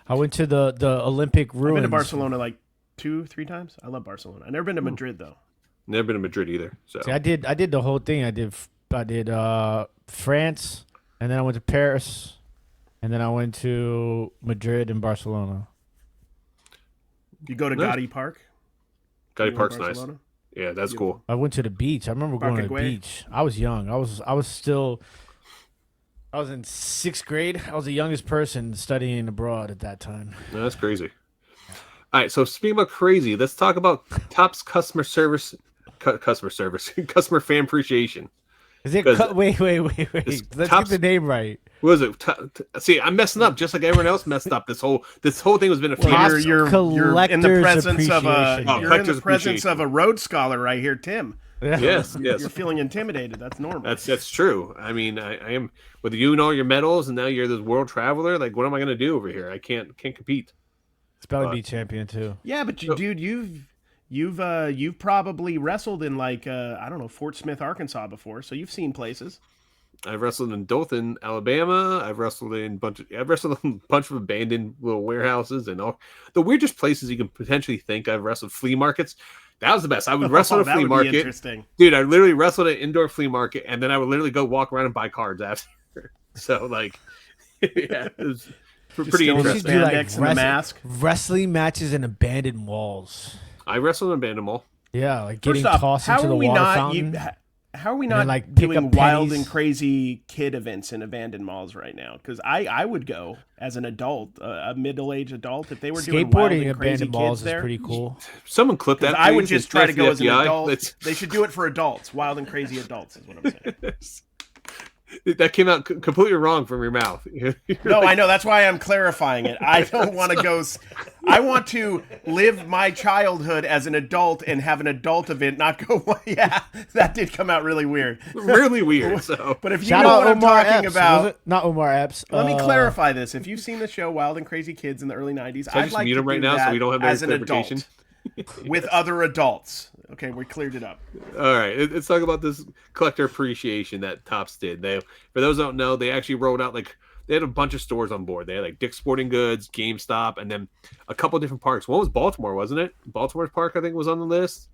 I went to the Olympic ruins. I've been to Barcelona like 2-3 times. I love Barcelona. I've never been to Madrid though. Never been to Madrid either. So see, I did the whole thing. I did France, and then I went to Paris. And then I went to Madrid and Barcelona. You go to Gaudi Park? Gaudi Park's nice. Yeah, that's cool. I went to the beach. I remember going to the beach. I was young. I was in 6th grade. I was the youngest person studying abroad at that time. No, that's crazy. All right, so speaking about crazy, let's talk about Topps customer fan appreciation. Is it? Wait. Let's get the name right. What was it? See, I'm messing up just like everyone else messed up. This whole thing has been a fear. You're in the presence of a Rhodes Scholar right here, Tim. Yes. You're feeling intimidated. That's normal. That's true. I mean, I am with you and all your medals, and now you're this world traveler. Like, what am I going to do over here? I can't compete. Spelling bee champion too. Yeah, but dude, you've probably wrestled in like I don't know, Fort Smith, Arkansas before, so you've seen places. I've wrestled in Dothan, Alabama. I've wrestled in a bunch of abandoned little warehouses and all the weirdest places you can potentially think. I've wrestled flea markets. That was the best. I would wrestle at a flea market. Interesting. Dude, I literally wrestled at an indoor flea market, and then I would literally go walk around and buy cards after. So, like, yeah, it was pretty interesting. Spandex and the mask. Wrestling matches in abandoned walls. I wrestled in abandoned mall. Yeah, like getting tossed into the water fountain. How are we not like doing wild and crazy kid events in abandoned malls right now? Because I would go as an adult, a middle-aged adult, if they were doing wild and crazy abandoned malls kids there. Is pretty cool. Someone clipped that. I would just try to go as an adult. They should do it for adults. Wild and crazy adults is what I'm saying. That came out completely wrong from your mouth. No, I know. That's why I'm clarifying it. I don't want to go. I want to live my childhood as an adult and have an adult event, not go, well, yeah, that did come out really weird. Really weird. So. But if you know what I'm talking about. Not Omar Epps. Let me clarify this. If you've seen the show Wild and Crazy Kids in the early 90s, I'd like to do right now so we don't have as an adult with other adults. Okay, we cleared it up. All right, let's talk about this collector appreciation that Topps did. For those who don't know, they actually rolled out they had a bunch of stores on board. They had like Dick's Sporting Goods, GameStop, and then a couple of different parks. One was Baltimore, wasn't it? Baltimore's park, I think, was on the list.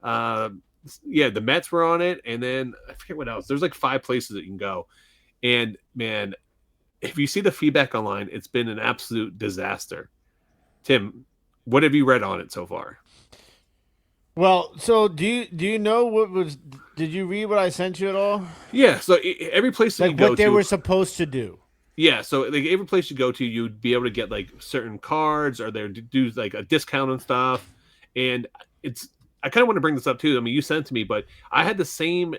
Yeah, the Mets were on it, and then I forget what else. There's like 5 places that you can go. And man, if you see the feedback online, it's been an absolute disaster. Tim, what have you read on it so far? Well, so do you know what was? Did you read what I sent you at all? Yeah. So every place that you go what they to, were supposed to do. Yeah, so like every place you go to, you'd be able to get like certain cards, or they do like a discount and stuff. And I kind of want to bring this up too. I mean, you sent it to me, but I had the same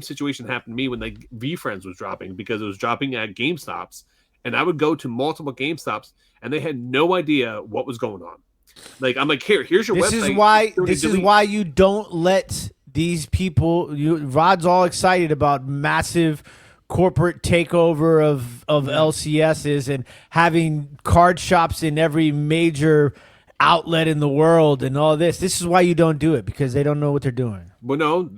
situation happen to me when like V-Friends was dropping, because it was dropping at GameStops, and I would go to multiple GameStops, and they had no idea what was going on. Like, I'm like, here's your website. This is why you don't let these people. Rod's all excited about massive corporate takeover of LCSs and having card shops in every major outlet in the world and all this. This is why you don't do it, because they don't know what they're doing. Well, no,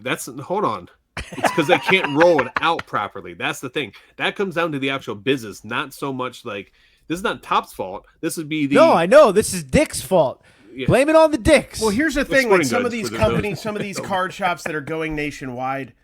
hold on. It's because they can't roll it out properly. That's the thing. That comes down to the actual business, not so much like this is not Top's fault. This would be No, I know. This is Dick's fault. Yeah. Blame it on the Dicks. Well, here's the thing. Like some of these companies, some of these card shops that are going nationwide,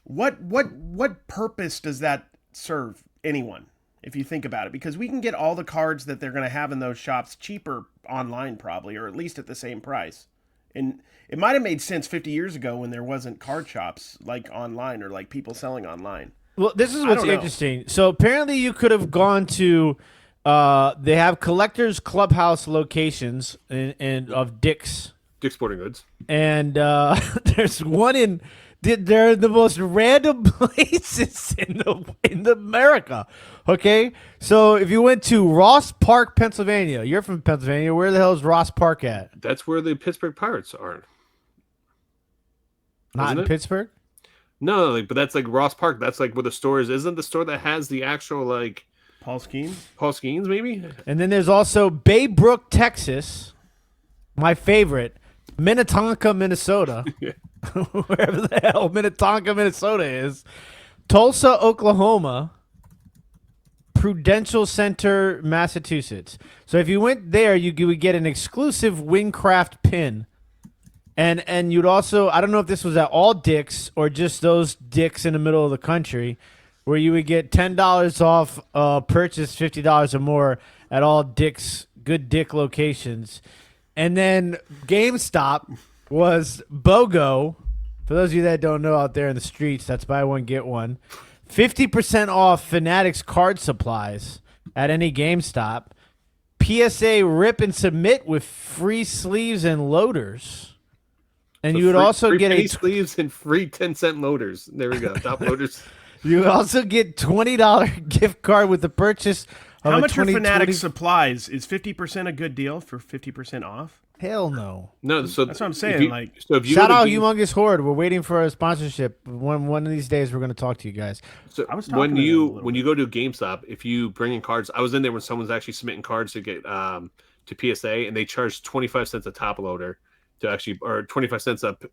what purpose does that serve anyone, if you think about it? Because we can get all the cards that they're going to have in those shops cheaper online probably, or at least at the same price. And it might have made sense 50 years ago when there wasn't card shops like online, or like people selling online. Well, this is what's interesting. So apparently you could have gone to they have Collectors Clubhouse locations of Dick's Sporting Goods. And there's one in they're the most random places in America. Okay, so if you went to Ross Park, Pennsylvania, you're from Pennsylvania. Where the hell is Ross Park at? That's where the Pittsburgh Pirates are. Not in Pittsburgh? No, but that's like Ross Park. That's like where the store is. Isn't the store that has the actual like Paul Skeens, maybe? And then there's also Baybrook, Texas. My favorite, Minnetonka, Minnesota. Wherever the hell Minnetonka, Minnesota is. Tulsa, Oklahoma. Prudential Center, Massachusetts. So if you went there, you would get an exclusive Wingcraft pin. And you'd also, I don't know if this was at all Dicks or just those Dicks in the middle of the country, where you would get $10 off purchase $50 or more at all Dick's good Dick locations. And then GameStop was BOGO. For those of you that don't know out there in the streets, that's buy one, get one. 50% off Fanatics card supplies at any GameStop. PSA rip and submit with free sleeves and loaders. And so you would also get sleeves and free 10-cent loaders. There we go. Top loaders. You would also get $20 gift card with the purchase of How much are Fanatics supplies? Is 50% a good deal for 50% off? Hell no. No, so that's what I'm saying. Shout out Humongous Horde. We're waiting for a sponsorship. One of these days, we're going to talk to you guys. So when you go to GameStop, if you bring in cards, I was in there when someone's actually submitting cards to get to PSA, and they charge 25 cents a top loader to actually, or 25 cents up.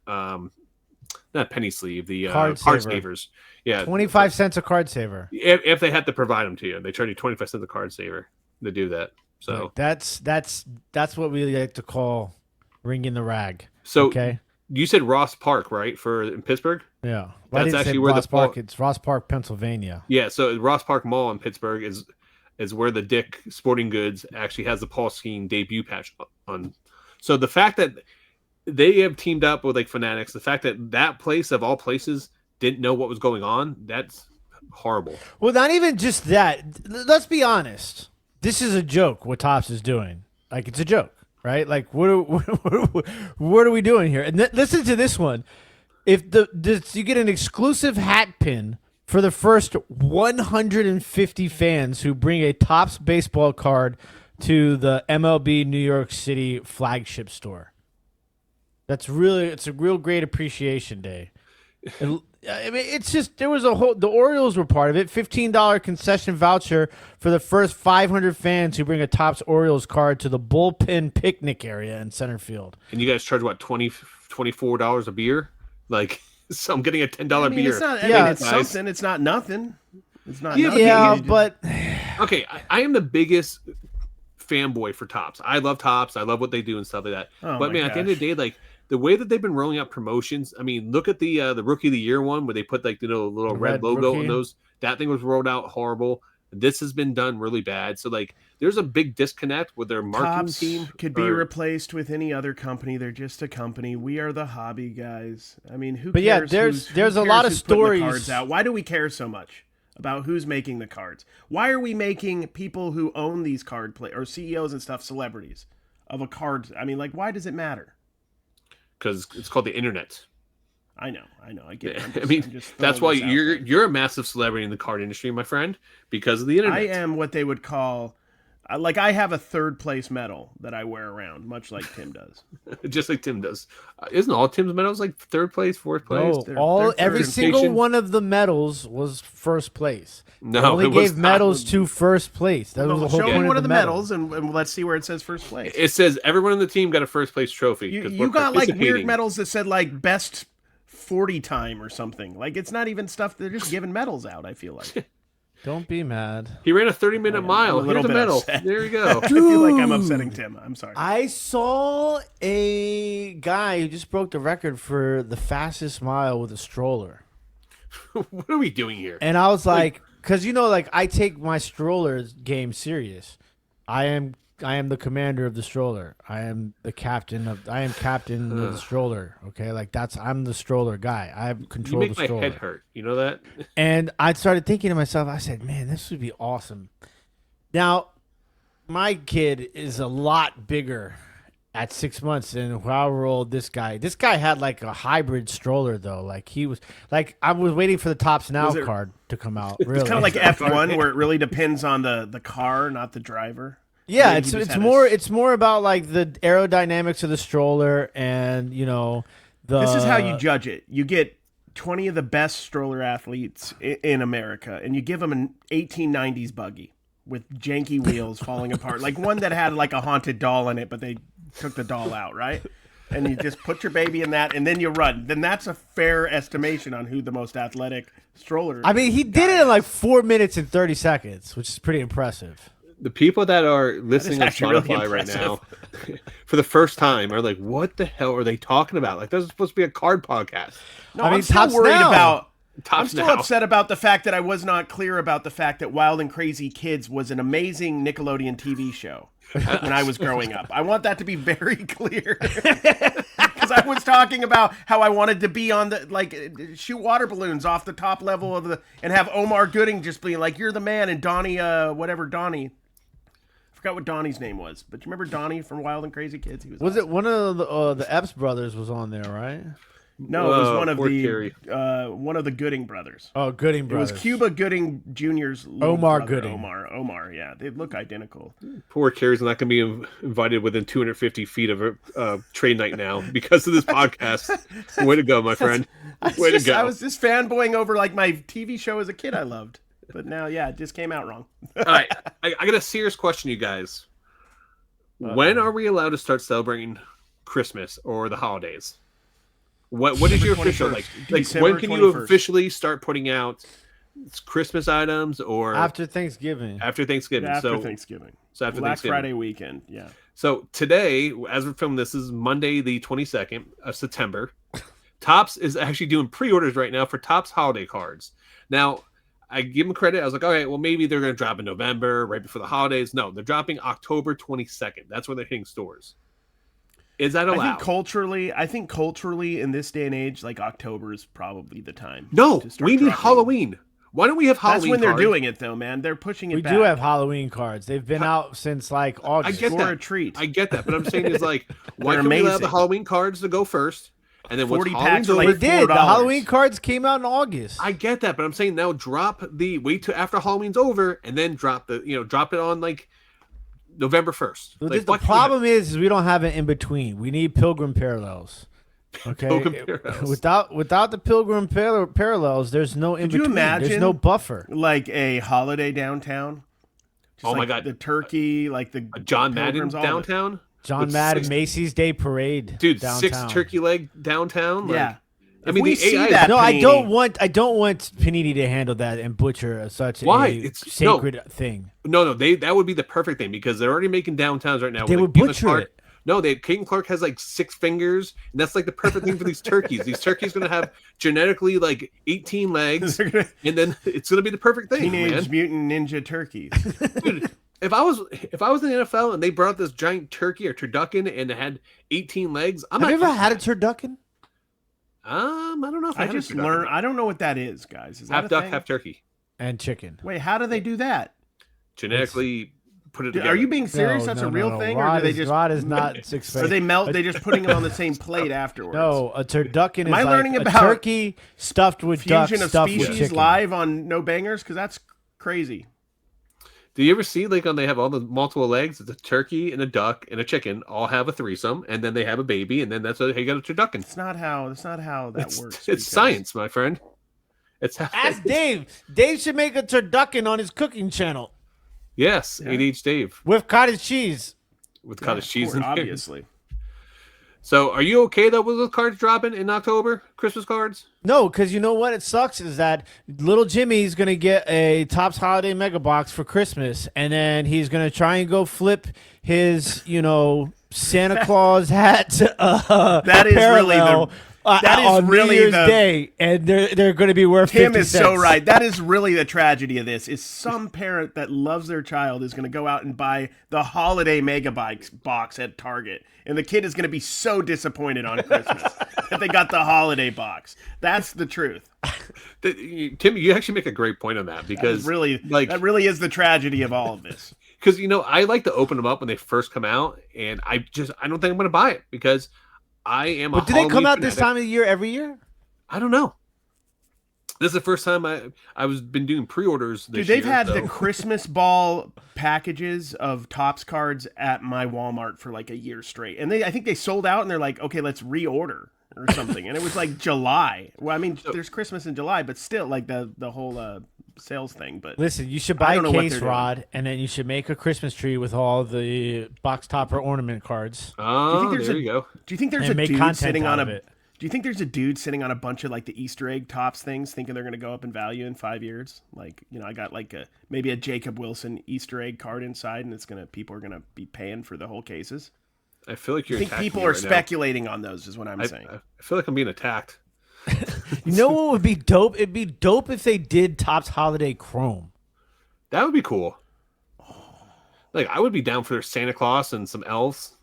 Not penny sleeve, the card savers. Yeah, 25 cents a card saver. If they had to provide them to you, they charge you 25 cents a card saver to do that. So that's what we like to call ringing the rag. So okay, you said Ross Park, right? In Pittsburgh. Yeah, that's actually where Ross Park. It's Ross Park, Pennsylvania. Yeah, so Ross Park Mall in Pittsburgh is where the Dick Sporting Goods actually has the Paul Skeen debut patch on. So the fact that they have teamed up with like Fanatics, the fact that place of all places didn't know what was going on, that's horrible. Well, not even just that. Let's be honest. This is a joke, what Topps is doing. Like, it's a joke, right? Like, what are we doing here? And listen to this one. If you get an exclusive hat pin for the first 150 fans who bring a Topps baseball card to the MLB New York City flagship store. It's a real great appreciation day. I mean, it's just, the Orioles were part of it. $15 concession voucher for the first 500 fans who bring a Topps Orioles card to the bullpen picnic area in center field. And you guys charge what, $24 a beer? Like, so I'm getting a $10 beer. It's not, it's something. It's not nothing. It's not. nothing. Yeah, but okay, I am the biggest fanboy for Topps. I love Topps. I love what they do and stuff like that. But man, at the end of the day, like, the way that they've been rolling out promotions, I mean, look at the Rookie of the Year one where they put like little red logo on those. That thing was rolled out horrible. This has been done really bad. So like, there's a big disconnect with their marketing Topps team. Could be replaced with any other company. They're just a company. We are the hobby guys. I mean, who cares? But yeah, there's a lot of stories. The cards out. Why do we care so much about who's making the cards. Why are we making people who own these card play or CEOs and stuff celebrities of a card? I mean, like, why does it matter? Because it's called the internet. I know. I get it. I mean, that's why you're a massive celebrity in the card industry, my friend, because of the internet. I am what they would call, like, I have a third place medal that I wear around, much like Tim does. Just like Tim does. Isn't all Tim's medals like third place, fourth place? No, every single one of the medals was first place. No, they only gave medals to first place. That was the whole point one of the medals, and let's see where it says first place. It says everyone on the team got a first place trophy. You got like weird medals that said like best 40 time or something. Like, it's not even stuff. They're just giving medals out, I feel like. Don't be mad. He ran a 30-minute mile. Here's a medal. Upset. There you go. I feel like I'm upsetting Tim. I'm sorry. I saw a guy who just broke the record for the fastest mile with a stroller. What are we doing here? And I was like, because I take my stroller game serious. I am the commander of the stroller. I am captain of the stroller. Okay, I'm the stroller guy. I control the stroller. You make my head hurt. You know that? And I started thinking to myself, I said, man, this would be awesome. Now, my kid is a lot bigger at 6 months than however old this guy. This guy had like a hybrid stroller though. Like he was like, I was waiting for the Tops Now card to come out. Really, it's kind of like F1 where it really depends on the car, not the driver. Yeah, it's more about like the aerodynamics of the stroller and This is how you judge it. You get 20 of the best stroller athletes in America, and you give them an 1890s buggy with janky wheels falling apart, like one that had like a haunted doll in it, but they took the doll out, right? And you just put your baby in that, and then you run. Then that's a fair estimation on who the most athletic stroller. I mean, he did it in like 4 minutes and 30 seconds, which is pretty impressive. The people that are listening on Spotify really right now for the first time are like, what the hell are they talking about? Like, this is supposed to be a card podcast. No, I'm still worried about... I'm still upset about the fact that I was not clear about the fact that Wild and Crazy Kids was an amazing Nickelodeon TV show when I was growing up. I want that to be very clear. Because I was talking about how I wanted to be on the, shoot water balloons off the top level of and have Omar Gooding just being like, you're the man, and Donnie, Donnie. I forgot what Donnie's name was, but you remember Donnie from Wild and Crazy Kids? He was it one of the Epps brothers was on there, right? No, it was one of the Gooding brothers. Oh, Gooding brothers. It was Cuba Gooding Jr.'s Omar brother, Gooding. Omar, yeah. They look identical. Poor Cary's not going to be invited within 250 feet of a trade night now because of this podcast. Way to go, my friend. Way to go. I was just fanboying over like my TV show as a kid I loved. But now, yeah, it just came out wrong. All right. I got a serious question, you guys. When are we allowed to start celebrating Christmas or the holidays? What is your official like when can you officially start putting out Christmas items or after Thanksgiving? After Thanksgiving. Yeah, So after Black Thanksgiving. Friday weekend, yeah. So today, as we're filming this, is Monday the 22nd of September. Topps is actually doing pre-orders right now for Topps holiday cards. Now, I give them credit. I was like, all right, well, maybe they're going to drop in November, right before the holidays. No, they're dropping October 22nd. That's when they're hitting stores. Is that allowed? I think culturally in this day and age, like October is probably the time. No, we need Halloween. Why don't we have Halloween? That's when cards? they're doing it, though, man. They're pushing it back. We do have Halloween cards. They've been out since like August. I get that. A treat. I get that, but I'm saying is like, why can't we allow the Halloween cards to go first? And then once Halloween's over, they did. The Halloween cards came out in August. I get that, but I'm saying now wait till after Halloween's over and then drop it on like November 1st. Like, the problem is we don't have it in between. We need Pilgrim Parallels. Okay. Pilgrim Parallels. Without the Pilgrim Parallels, there's no in between. There's no buffer. Like a holiday downtown. Just my God. The turkey, like the John Madden downtown. John Madden, Macy's Day Parade, dude, downtown. 6 turkey leg downtown. Like, yeah, I mean, we see that. No, Panini, I don't want Panini to handle that and butcher such a sacred thing. No, that would be the perfect thing because they're already making downtowns right now. They would butcher it. No, King Clark has like 6 fingers, and that's like the perfect thing for these turkeys. These turkeys going to have genetically like 18 legs, and then it's going to be the perfect thing. Teenage Mutant Ninja Turkeys. Dude, if I was in the NFL and they brought this giant turkey or turducken and it had 18 legs, have you ever had a turducken? I don't know if I just learned. I don't know what that is, guys. Is that half duck, half turkey? and chicken. Wait, how do they do that? Genetically put it together. Are you being serious? That's a real thing, or do they just? Rod is not expensive. Or they melt? They just putting them on the same plate afterwards. No, a turducken is I like learning a about turkey stuffed with duck, fusion of stuffed with species chicken. live on No Bangers? Because that's crazy. Do you ever see like when they have all the multiple legs? It's a turkey and a duck and a chicken all have a threesome, and then they have a baby, and then that's how you got a turducken. That's not how that works. It's science, my friend. It's how. Ask Dave. Dave should make a turducken on his cooking channel Yes, ADH Dave with cottage cheese. with cottage cheese and obviously. So, are you okay though with those cards dropping in October? Christmas cards? No, because you know what? It sucks is that little Jimmy's going to get a Topps Holiday Mega Box for Christmas, and then he's going to try and go flip his, Santa Claus hat That is really on New Year's Day, and they're going to be worth 50 Tim is cents. so right. That is really the tragedy of this. Is some parent that loves their child is going to go out and buy the holiday mega box at Target, and the kid is going to be so disappointed on Christmas that they got the holiday box. That's the truth. Tim, you actually make a great point on that because that really is the tragedy of all of this. Because I like to open them up when they first come out, and I don't think I'm going to buy it because I am. But do they come out this time of the year every year? I don't know. This is the first time I was been doing pre-orders this year. Dude, they've had so. the Christmas ball packages of Topps cards at my Walmart for like a year straight, and I think they sold out, and they're like, okay, let's reorder or something, and it was like July. Well, I mean, there's Christmas in July, but still, like the whole sales thing. But listen, you should buy a case rod, and then you should make a Christmas tree with all the box topper ornament cards. Oh, there you go. Do you think there's a dude sitting on a? Do you think there's a dude sitting on a bunch of like the Easter egg Topps things, thinking they're going to go up in value in 5 years? Like, I got like maybe a Jacob Wilson Easter egg card inside, and people are going to be paying for the whole cases. I feel like you're. I think people are speculating on those, is what I'm saying. I feel like I'm being attacked. You know what would be dope? It'd be dope if they did Topps Holiday Chrome. That would be cool. Like, I would be down for Santa Claus and some elves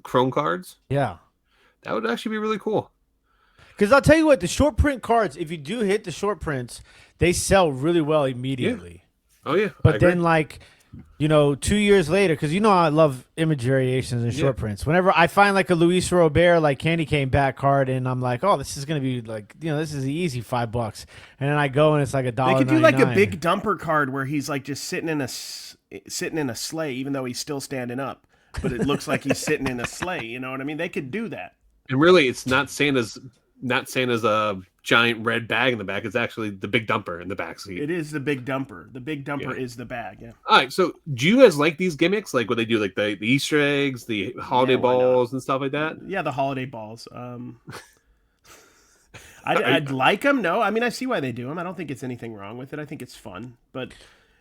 Chrome cards. Yeah. That would actually be really cool. Because I'll tell you what, the short print cards, if you do hit the short prints, they sell really well immediately. Yeah. Oh, yeah. But then, 2 years later, because I love image variations and short prints. Whenever I find like a Luis Robert, like Candy Cane back card, and I'm like, oh, this is going to be like, this is easy $5. And then I go and it's like $1.99. They could do like a big dumper card where he's like just sitting in a sleigh, even though he's still standing up. But it looks like he's sitting in a sleigh. You know what I mean? They could do that. And really, it's not Santa's giant red bag in the back. It's actually the big dumper in the back seat. It is the big dumper. The big dumper is the bag. Yeah. All right. So, do you guys like these gimmicks? Like what they do, like the Easter eggs, the holiday balls, and stuff like that? Yeah, the holiday balls. I'd like them. No, I mean I see why they do them. I don't think it's anything wrong with it. I think it's fun, but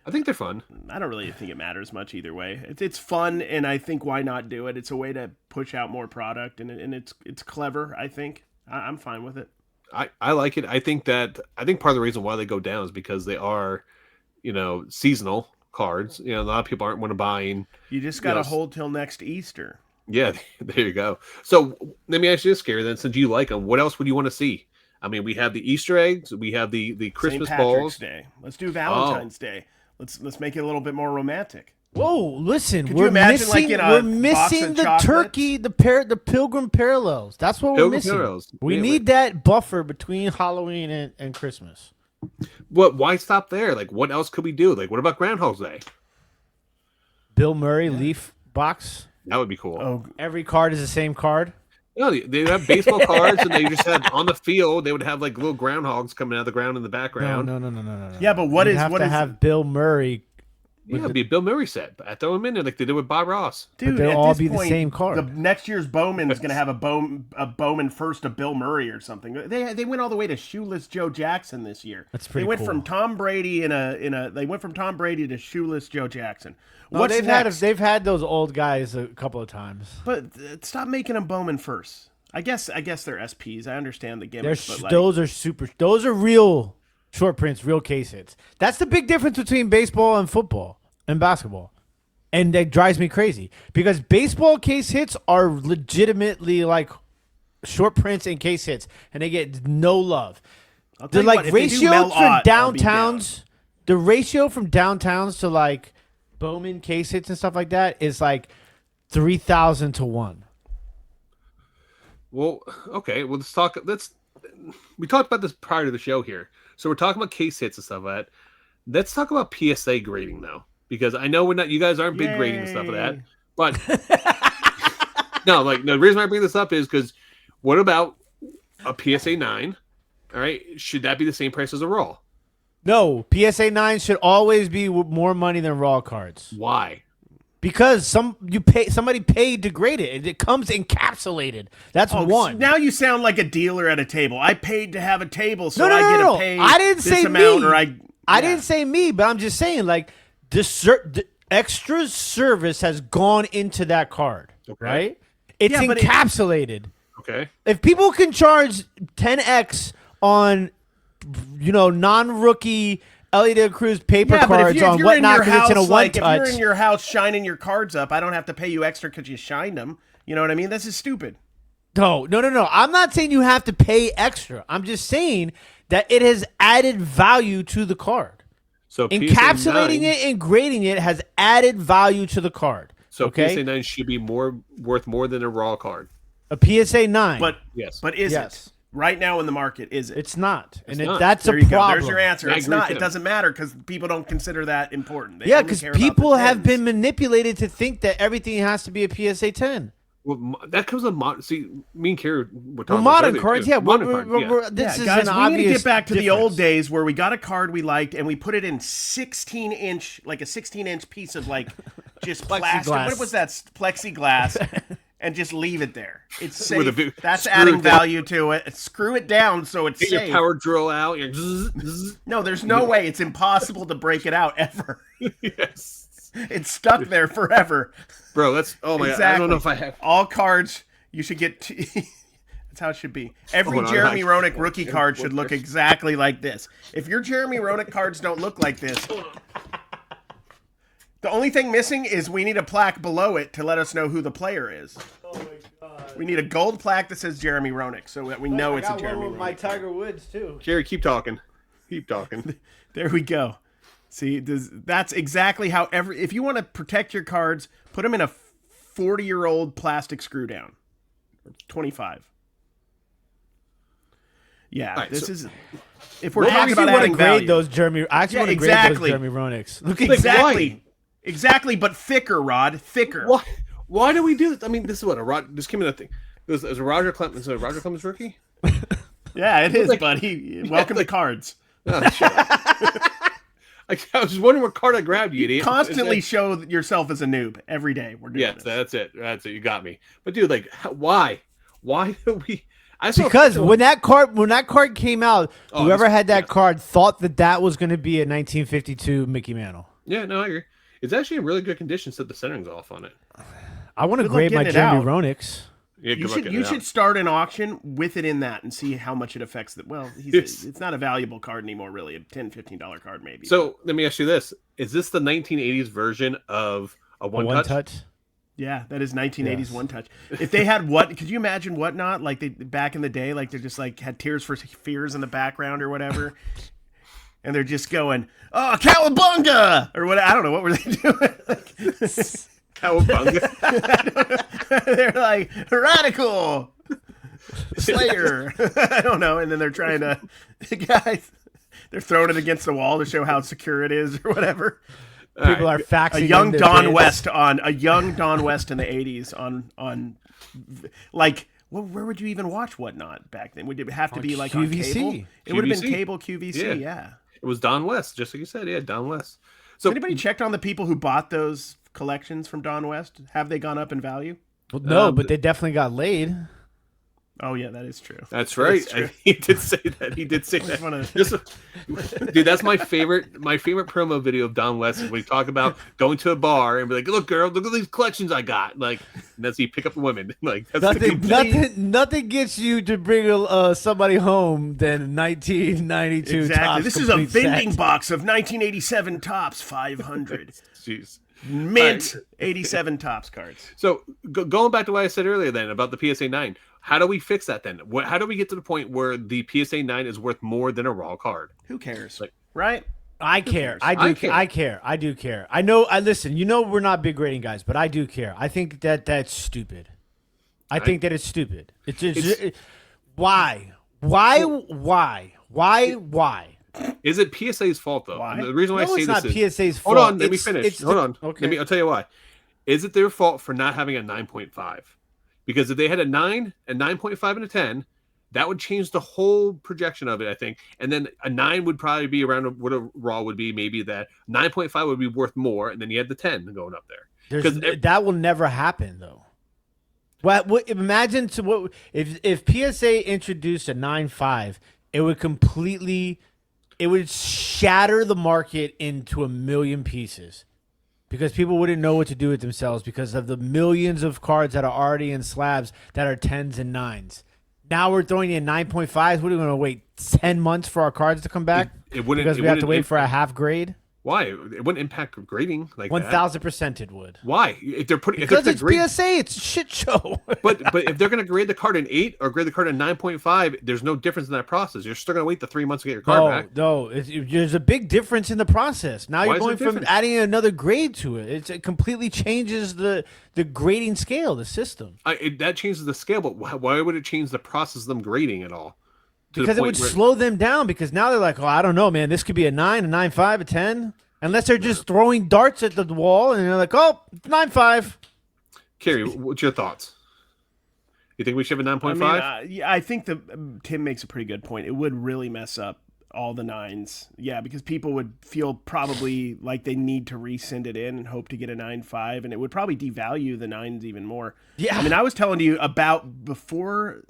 I think they're fun. I don't really think it matters much either way. It's fun, and I think why not do it? It's a way to push out more product, and it's clever. I think I'm fine with it. I like it. I think part of the reason why they go down is because they are, seasonal cards. A lot of people aren't want to buying. You just got to hold till next Easter. Yeah, there you go. So let me ask you this, Cary. Then, since you like them, what else would you want to see? I mean, we have the Easter eggs. We have the Christmas St. Patrick's balls. Day. Let's do Valentine's Day. Let's make it a little bit more romantic. Whoa, listen, we're missing the turkey, the Pilgrim Parallels. That's what we're missing. We need that buffer between Halloween and Christmas. Why stop there? Like, what else could we do? Like, what about Groundhog's Day? Bill Murray leaf box. That would be cool. Oh, every card is the same card. No, they have baseball cards, and they just have on the field. They would have like little groundhogs coming out of the ground in the background. No. Yeah, but what is have Bill Murray? Yeah, it'd be a Bill Murray set. I throw him in there like they did with Bob Ross. Dude, they'll all be the same card. The next year's Bowman is going to have a Bowman first to Bill Murray or something. They went all the way to Shoeless Joe Jackson this year. That's pretty. They went cool. from Tom Brady They went from Tom Brady to Shoeless Joe Jackson. No, they've had those old guys a couple of times. But stop making them Bowman first. I guess they're SPs. I understand the gimmick. Those are real short prints, real case hits. That's the big difference between baseball and football and basketball. And that drives me crazy because baseball case hits are legitimately like short prints and case hits, and they get no love. They're like ratios for downtowns. the ratio from downtowns to like Bowman case hits and stuff like that is like 3,000 to 1. Well, okay. Well, we talked about this prior to the show here. So we're talking about case hits and stuff like that. Let's talk about PSA grading though, because I know you guys aren't big grading and stuff like that, but no, the reason why I bring this up is because what about a PSA 9? All right. Should that be the same price as a Raw? No, PSA 9 should always be more money than Raw cards. Why? Because somebody paid to grade it. It comes encapsulated. That's one. Now you sound like a dealer at a table. I paid to have a table, so no, I get no. to pay I didn't this say amount, me. or I didn't say me, but I'm just saying like the extra service has gone into that card, right? It's encapsulated. Okay. If people can charge 10x on, non-rookie Elliot Cruz paper cards on whatnot because it's in a one-touch. If you're in your house shining your cards up, I don't have to pay you extra because you shined them. You know what I mean? This is stupid. No. I'm not saying you have to pay extra. I'm just saying that it has added value to the card. So encapsulating it and grading it has added value to the card. So PSA 9 should be worth more than a Raw card. A PSA 9. But yes. But is it? Right now in the market, is it? It's not. It's not. That's there a problem. There's your answer. I it's agree not. with It doesn't matter because people don't consider that important. They yeah, only because care about people the have 10s. been manipulated to think that everything has to be a PSA 10. Well, that comes with see, me and Cary were talking Well, about modern earlier, cards, too. yeah. Modern cards, This is guys, an we obvious need to get back to the old difference. days where we got a card we liked and we put it in 16-inch, like a 16-inch piece of like just plastic. What was that? Plexiglass. And just leave it there. It's safe. That's adding value to it. Screw it down so it's Get safe. your power drill out. No, there's no way. It's impossible to break it out ever. Yes. It's stuck there forever. Bro, that's God. I don't know if I have all cards. You should get. That's how it should be. Every Jeremy Roenick rookie card should look exactly like this. If your Jeremy Roenick cards don't look like this, the only thing missing is we need a plaque below it to let us know who the player is. Oh my God. We need a gold plaque that says Jeremy Roenick so that we know it's a Jeremy Roenick. My Tiger Woods too. Cary, keep talking. Keep talking. There we go. See, that's exactly how if you want to protect your cards, put them in a 40-year-old plastic screw down. 25. Yeah, right, this is. If we're talking about adding value, those Jeremy, I actually want to grade those Jeremy Roenics. Look exactly, but thicker, Rod, thicker. Why do we do this? I mean, this is what this came in a thing. This is a Roger Clemens. Is it a Roger Clemens rookie? Yeah, it is, buddy. Welcome to cards. Oh, shut up. I was wondering what card I grabbed, you idiot. Constantly show yourself as a noob every day. We're doing this. That's it. You got me. But dude, like, why? Why do we? Because when that card came out, whoever had that card thought that was going to be a 1952 Mickey Mantle. Yeah, no, I agree. It's actually in really good condition. Except the centering's off on it. I want to grade my Jeremy Roenics. Yeah, you should start an auction with it in that and see how much it affects it. Well, it's not a valuable card anymore, really. A $10, $15 card, maybe. So let me ask you this: is this the 1980s version of a one touch? Yeah, that is 1980s one touch. If they had could you imagine Whatnot? Like they back in the day, like they just like had Tears for Fears in the background or whatever, and they're just going, "Oh, Cowabunga!" or what? I don't know what were they doing. Cowabunga. They're like radical Slayer. I don't know, and then they're trying to guys. They're throwing it against the wall to show how secure it is or whatever. People are faxing a young Don West in the 80s on like where would you even watch Whatnot back then? Would it have to be like QVC. On cable? It would have been cable QVC, yeah. It was Don West, just like you said. Yeah, Don West. So anybody checked on the people who bought those collections from Don West? Have they gone up in value? Well, no, but they definitely got laid. Oh yeah, that is true. That's right. He did say that. Dude, that's my favorite promo video of Don West. When we talk about going to a bar and be like, "Look, girl, look at these collections I got." Like, and that's he pick up the women. Like, that's nothing gets you to bring somebody home than 1992. Exactly. This is a vending box of 1987 Topps 500. Jeez. Mint 87 Topps cards. So going back to what I said earlier then about the PSA 9, how do we fix that then? How do we get to the point where the PSA 9 is worth more than a raw card? Who cares? Right? I care. cares? I care. I do care. I know. Listen. You know we're not big grading guys, but I do care. I think that's stupid. I think that it's stupid. It's just why? Is it PSA's fault though? Why? The reason why I say it's this not is PSA's fault. hold on. Let me finish. Hold on. Okay. I'll tell you why. Is it their fault for not having a 9.5? Because if they had a 9, a 9.5, and a 10, that would change the whole projection of it, I think. And then a 9 would probably be around what a raw would be. Maybe that 9.5 would be worth more, and then you had the 10 going up there. That will never happen though. Imagine if PSA introduced a 9.5, it would shatter the market into a million pieces. Because people wouldn't know what to do with themselves because of the millions of cards that are already in slabs that are 10s and 9s. Now we're throwing in 9.5s. What are we going to wait 10 months for our cards to come back? It wouldn't because we have to wait for a half grade. Why? It wouldn't impact grading like 1,000% it would. Why? If they're putting because it's PSA, it's a shit show. but if they're going to grade the card in 8 or grade the card in 9.5, there's no difference in that process. You're still going to wait the 3 months to get your card back. No, there's a big difference in the process. Now you're going from adding another grade to it. It completely changes the grading scale, the system. That changes the scale, but why would it change the process of them grading at all? Because it would slow them down. Because now they're like, oh, I don't know, man. This could be a 9, a 9.5, a 10. Unless they're just throwing darts at the wall and they're like, oh, 9.5. Cary, what's your thoughts? You think we should have a 9.5? I think Tim makes a pretty good point. It would really mess up all the 9s. Yeah, because people would feel probably like they need to resend it in and hope to get a 9.5, and it would probably devalue the 9s even more. Yeah. I mean, I was telling you about before.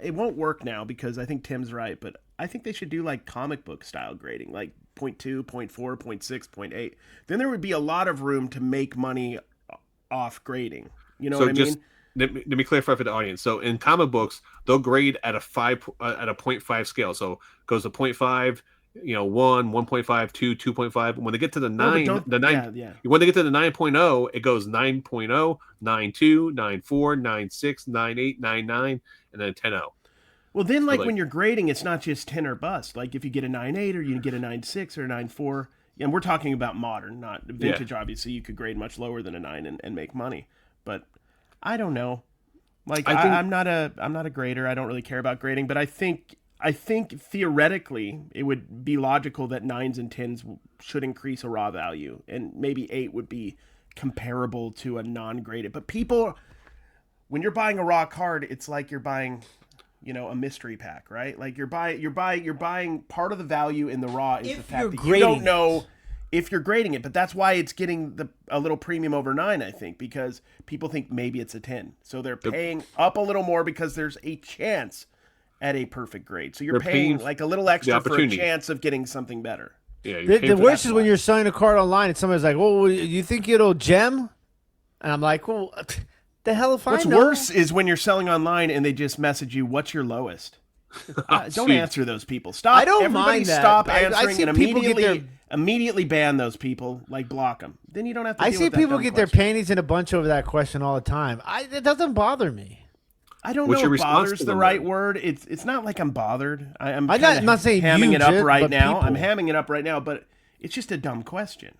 It won't work now because I think Tim's right, but I think they should do like comic book style grading, like 0.2, 0.4, 0.6, 0.8. Then there would be a lot of room to make money off grading. You know what I mean? Let me clarify for the audience. So in comic books, they'll grade at a 0.5 scale. So it goes to 0.5, 1, 1.5, 2, 2.5. When they get to the 9, when they get to the 9.0, it goes 9.0, 9.2, 9.4, 9.6, 9.8, 9.9, and then 10.0. Well, then, when you're grading, it's not just 10 or bust. Like, if you get a 9.8 or you get a 9.6 or a 9.4, and we're talking about modern, not vintage, obviously, you could grade much lower than a 9 and make money. But I don't know. Like, I'm not a grader. I don't really care about grading. But I think theoretically, it would be logical that 9s and 10s should increase a raw value. And maybe 8 would be comparable to a non-graded. But people, when you're buying a raw card, it's like you're buying... a mystery pack, right? Like you're buying part of the value in the raw is the fact that you don't know if you're grading it, but that's why it's getting a little premium over 9, I think, because people think maybe it's a 10. So they're paying up a little more because there's a chance at a perfect grade. So you're paying like a little extra for a chance of getting something better. Yeah, the worst is when you're selling a card online and somebody's like, well, you think it'll gem? And I'm like, well... The hell if What's worse is when you're selling online and they just message you, "What's your lowest?" Don't answer those people. Stop. I don't mind that. Stop answering and immediately ban those people. Like block them. Then you don't have to. I see people get their panties in a bunch over that question all the time. It doesn't bother me. I don't know if "bother's" the right word. It's not like I'm bothered. I'm not saying hamming it up right now. People. I'm hamming it up right now, but it's just a dumb question.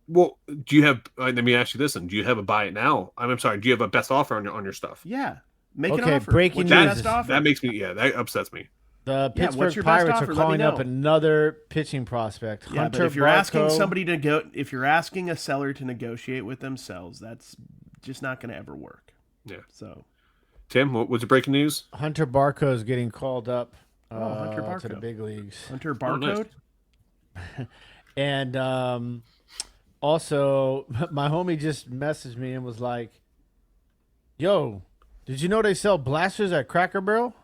Well, do you have? Let me ask you this: do you have a buy it now? I'm sorry. Do you have a best offer on your stuff? Yeah, make an offer. Breaking news. That makes me. Yeah, that upsets me. The Pittsburgh Pirates are calling up another pitching prospect. Yeah, but if you're asking if you're asking a seller to negotiate with themselves, that's just not going to ever work. Yeah. So, Tim, what was the breaking news? Hunter Barco is getting called up Hunter Barco. to the big leagues. Hunter Barcode. Nice. And also, my homie just messaged me and was like, "Yo, did you know they sell blasters at Cracker Barrel?"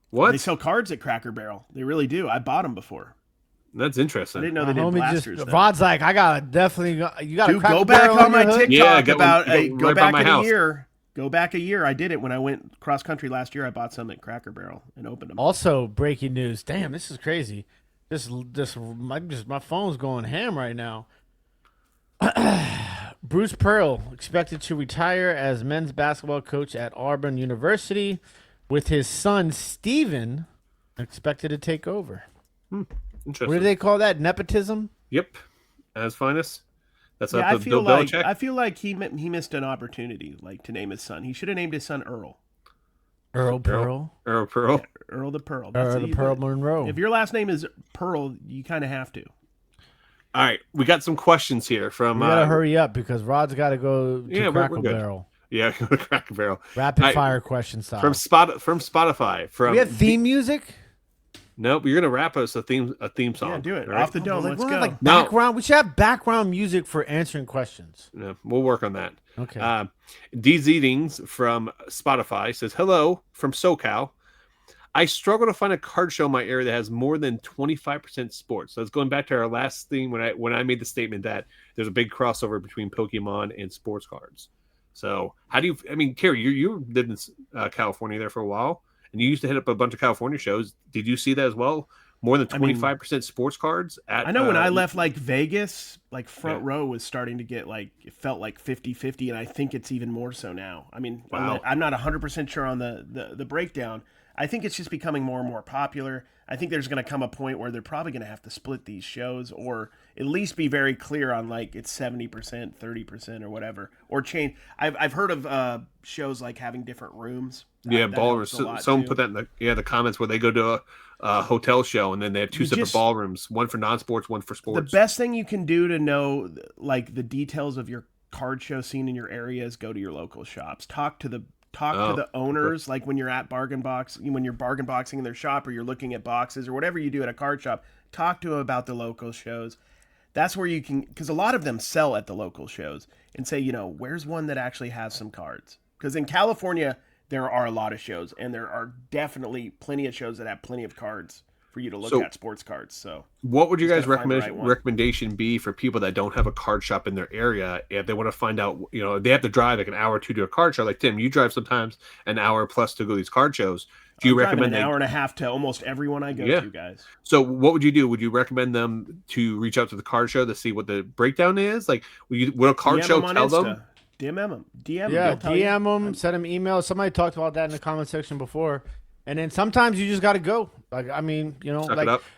What? They sell cards at Cracker Barrel. They really do. I bought them before. That's interesting. I didn't know they did blasters. Rod's like, I gotta definitely. You got to go back on my TikTok go back a year. Go back a year. I did it when I went cross country last year. I bought some at Cracker Barrel and opened them. Also, breaking news. Damn, this is crazy. My phone's going ham right now. Bruce Pearl expected to retire as men's basketball coach at Auburn University, with his son Steven expected to take over. Interesting. What do they call that? Nepotism? Yep, as finest. That's Yeah, up to Bill Belichick. I feel like he missed an opportunity, like to name his son. He should have named his son Earl. Earl Pearl? Earl Pearl. Yeah, Earl the Pearl. Earl the Pearl Monroe. If your last name is Pearl, you kind of have to. All right, we got some questions here from. We gotta hurry up because Rod's got to go to Crackle we're good. Barrel. Yeah, Cracker Barrel. Rapid fire question style. From Spotify. We have theme music. Nope, you're gonna rap us a theme song. Yeah, do it. Right? Off the dome. Let's go. Background. We should have background music for answering questions. Yeah, we'll work on that. Okay. DZeatings from Spotify says, "Hello from SoCal. I struggle to find a card show in my area that has more than 25% sports." So it's going back to our last thing when I made the statement that there's a big crossover between Pokemon and sports cards. So how do you? I mean, Cary, you lived in California there for a while, and you used to hit up a bunch of California shows. Did you see that as well? More than 25% sports cards. I know when I left like Vegas, like front row was starting to get like, it felt like 50-50, and I think it's even more so now. I mean, wow. I'm not 100% sure on the breakdown. I think it's just becoming more and more popular. I think there's going to come a point where they're probably going to have to split these shows, or at least be very clear on like it's 70%, 30%, or whatever, or change. I've heard of shows like having different rooms. Ballrooms. Someone put that in the comments where they go to a hotel show and then they have two separate ballrooms, one for non-sports, one for sports. The best thing you can do to know like the details of your card show scene in your area is go to your local shops. Talk to the owners, like when you're at bargain boxing in their shop, or you're looking at boxes or whatever you do at a card shop. Talk to them about the local shows. That's where you can, because a lot of them sell at the local shows, and say, where's one that actually has some cards? Because in California, there are a lot of shows, and there are definitely plenty of shows that have plenty of cards for you to look at, sports cards. So what would you guys recommendation be for people that don't have a card shop in their area if they want to find out, they have to drive like an hour or two to a card show? Like Tim, you drive sometimes an hour plus to go to these card shows. Do you recommend an hour and a half to almost everyone I go to, guys? So what would you do? Would you recommend them to reach out to the card show to see what the breakdown is? Like, will a card show tell them? DM them. Yeah, DM them, send them emails. Somebody talked about that in the comment section before. And then sometimes you just got to go. Like, I mean,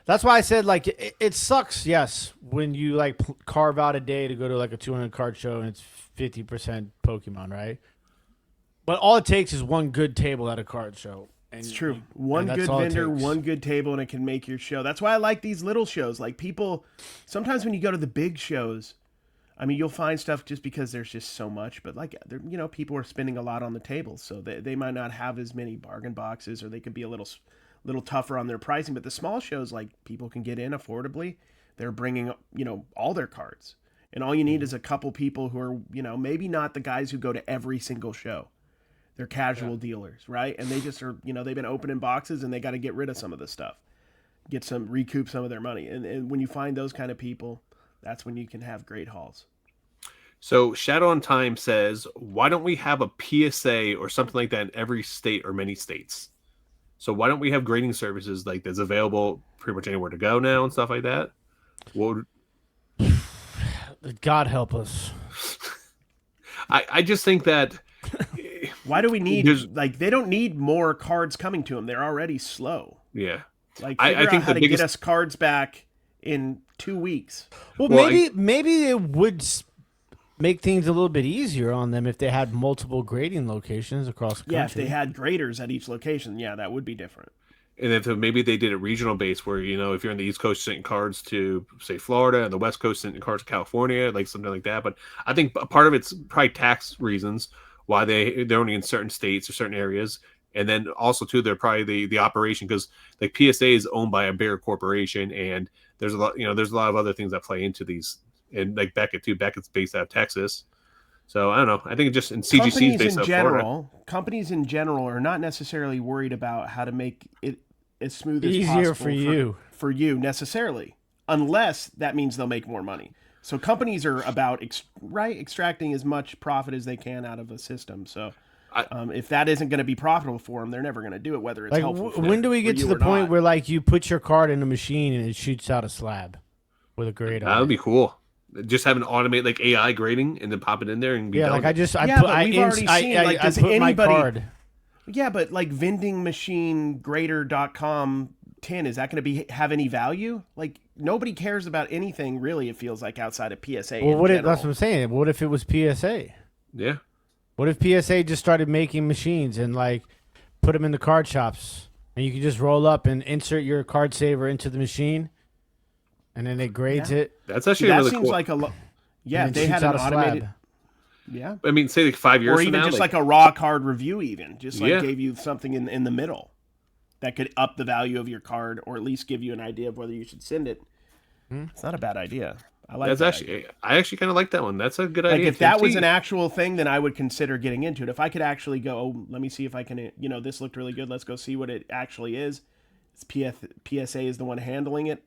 that's why I said, like, it sucks, yes, when you, like, carve out a day to go to, like, a 200 card show and it's 50% Pokemon, right? But all it takes is one good table at a card show. It's true. One good vendor, one good table, and it can make your show. That's why I like these little shows. Like, people, sometimes when you go to the big shows, I mean, you'll find stuff just because there's just so much, but like, people are spending a lot on the tables, so they might not have as many bargain boxes, or they could be a little tougher on their pricing. But the small shows, like, people can get in affordably. They're bringing, all their cards, and all you need is a couple people who are, maybe not the guys who go to every single show. They're casual dealers, right? And they just are, they've been opening boxes and they got to get rid of some of this stuff, recoup some of their money. And when you find those kind of people, that's when you can have great hauls. So Shadow on Time says, why don't we have a PSA or something like that in every state or many states? So why don't we have grading services like that's available pretty much anywhere to go now and stuff like that? God help us. I just think that... Why do we need, they don't need more cards coming to them. They're already slow. Yeah. Like, I think how to get us cards back in 2 weeks. Well, maybe it would make things a little bit easier on them if they had multiple grading locations across the country. Yeah, if they had graders at each location, that would be different. And if maybe they did a regional base where, if you're in the East Coast sending cards to, say, Florida, and the West Coast sending cards to California, like something like that. But I think part of it's probably tax reasons why they're only in certain states or certain areas. And then also, too, they're probably the operation, because like PSA is owned by a bigger corporation, and there's a lot, there's a lot of other things that play into these. And like Beckett, too. Beckett's based out of Texas. So I don't know. I think it just in CGC's based out of Florida. Companies in general are not necessarily worried about how to make it as smooth as easier possible for you necessarily, unless that means they'll make more money. So companies are about extracting as much profit as they can out of a system. So if that isn't going to be profitable for them, they're never going to do it, whether it's helpful for when do we get to the point where, like, you put your card in a machine and it shoots out a slab with a grade on it? That would be cool. Just have an automate, like, AI grading and then pop it in there and be done. Like I put my card. Yeah, but like vendingmachinegrader.com tin, is that going to have any value? Like, nobody cares about anything really, it feels like, outside of PSA. Well, that's what I'm saying. What if it was PSA? Yeah. What if PSA just started making machines and like put them in the card shops, and you can just roll up and insert your card saver into the machine, and then it grades it. That's actually really seems cool. like if they had an automated. Yeah. I mean, say like 5 years or from even now, just like a raw card review, even just like Yeah. gave you something in the middle that could up the value of your card, or at least give you an idea of whether you should send it. It's not a bad idea. I like that. I actually kind of like that one. That's a good Like, idea. if that was an actual thing, then I would consider getting into it. If I could actually go, oh, let me see if I can, this looked really good. Let's go see what it actually is. PSA is the one handling it.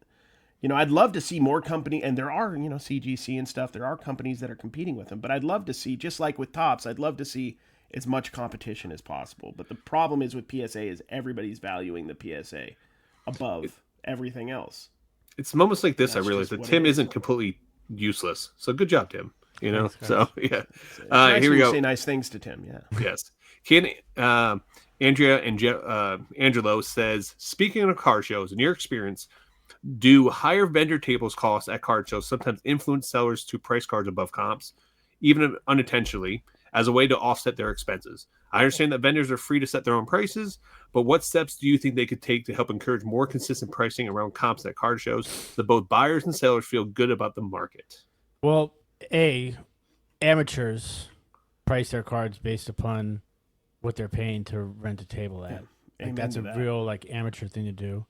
I'd love to see more company, and there are, CGC and stuff. There are companies that are competing with them, but I'd love to see, just like with Topps, I'd love to see as much competition as possible. But the problem is with PSA is everybody's valuing the PSA above everything else. It's moments like this That's I realize just that what Tim it is. isn't completely useless. So good job, Tim. Thanks, guys. So yeah. It's nice Here we when you go. say nice things to Tim. Yeah. Yes. Andrea and Angelo says, speaking of card shows, in your experience, do higher vendor tables costs at card shows sometimes influence sellers to price cards above comps, even unintentionally, as a way to offset their expenses? I understand that vendors are free to set their own prices, but what steps do you think they could take to help encourage more consistent pricing around comps at card shows so that both buyers and sellers feel good about the market? Well, amateurs price their cards based upon what they're paying to rent a table at. Like, that's a real amateur thing to do.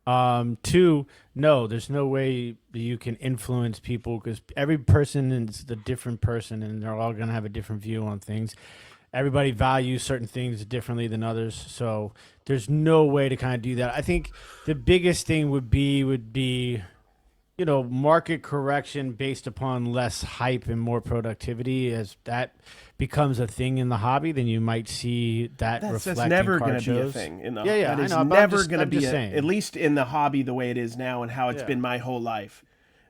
2, no, there's no way that you can influence people, because every person is a different person, and they're all going to have a different view on things. Everybody values certain things differently than others, so there's no way to kind of do that. I think the biggest thing would be market correction based upon less hype and more productivity. As that becomes a thing in the hobby, then you might see that reflect That's never in card going to be a shows. thing. In the, Yeah, that is I know. never going to be, saying. at least in the hobby the way it is now and how it's been my whole life.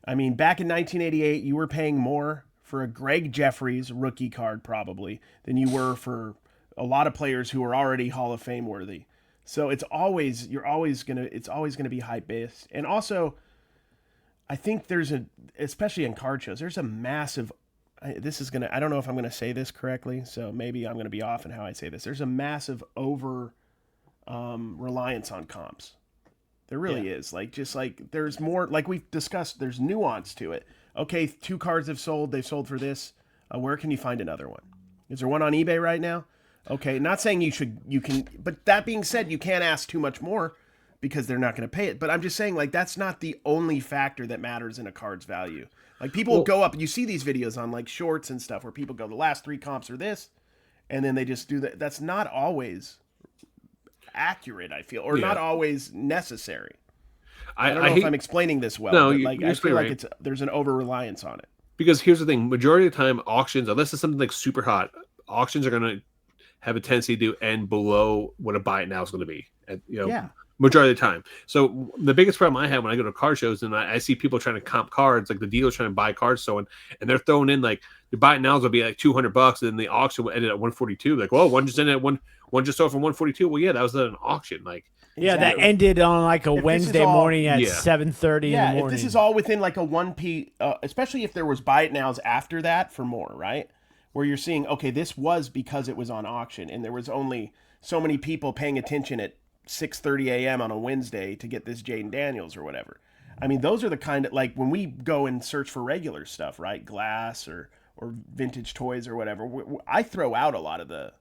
I mean, back in 1988, you were paying more for a Greg Jeffries rookie card probably than you were for a lot of players who are already Hall of Fame worthy. So it's always going to be hype based. And also, I think especially in card shows, there's a massive, I don't know if I'm going to say this correctly, so maybe I'm going to be off in how I say this. There's a massive reliance on comps. There really is. There's more, like we've discussed, there's nuance to it. Okay, 2 cards have sold, they've sold for this. Where can you find another one? Is there one on eBay right now? Okay, not saying you can, but that being said, you can't ask too much more because they're not going to pay it. But I'm just saying, that's not the only factor that matters in a card's value. Like, people will go up, you see these videos on shorts and stuff where people go, the last 3 comps are this, and then they just do that. That's not always accurate, I feel, or not always necessary. I don't know if I'm explaining this well. No, but I feel like there's an over-reliance on it. Because here's the thing, majority of the time, auctions, unless it's something like super hot, auctions are going to have a tendency to end below what a buy it now is going to be. Majority of the time. So the biggest problem I have when I go to card shows and I see people trying to comp cards, like the dealers trying to buy cards, and they're throwing in the buy it nows will be like $200, and then the auction will end at 142. Like, well, one just ended at one just sold for 142. Well, yeah, that was at an auction. That ended on a Wednesday morning at 7:30 in the morning. If this is all within a 1p, especially if there was buy it nows after that for more, right? Where you're seeing, okay, this was because it was on auction and there was only so many people paying attention at 6:30 a.m. on a Wednesday to get this Jaden Daniels or whatever. I mean, those are the kind of, when we go and search for regular stuff, right? Glass or vintage toys or whatever, I throw out a lot of the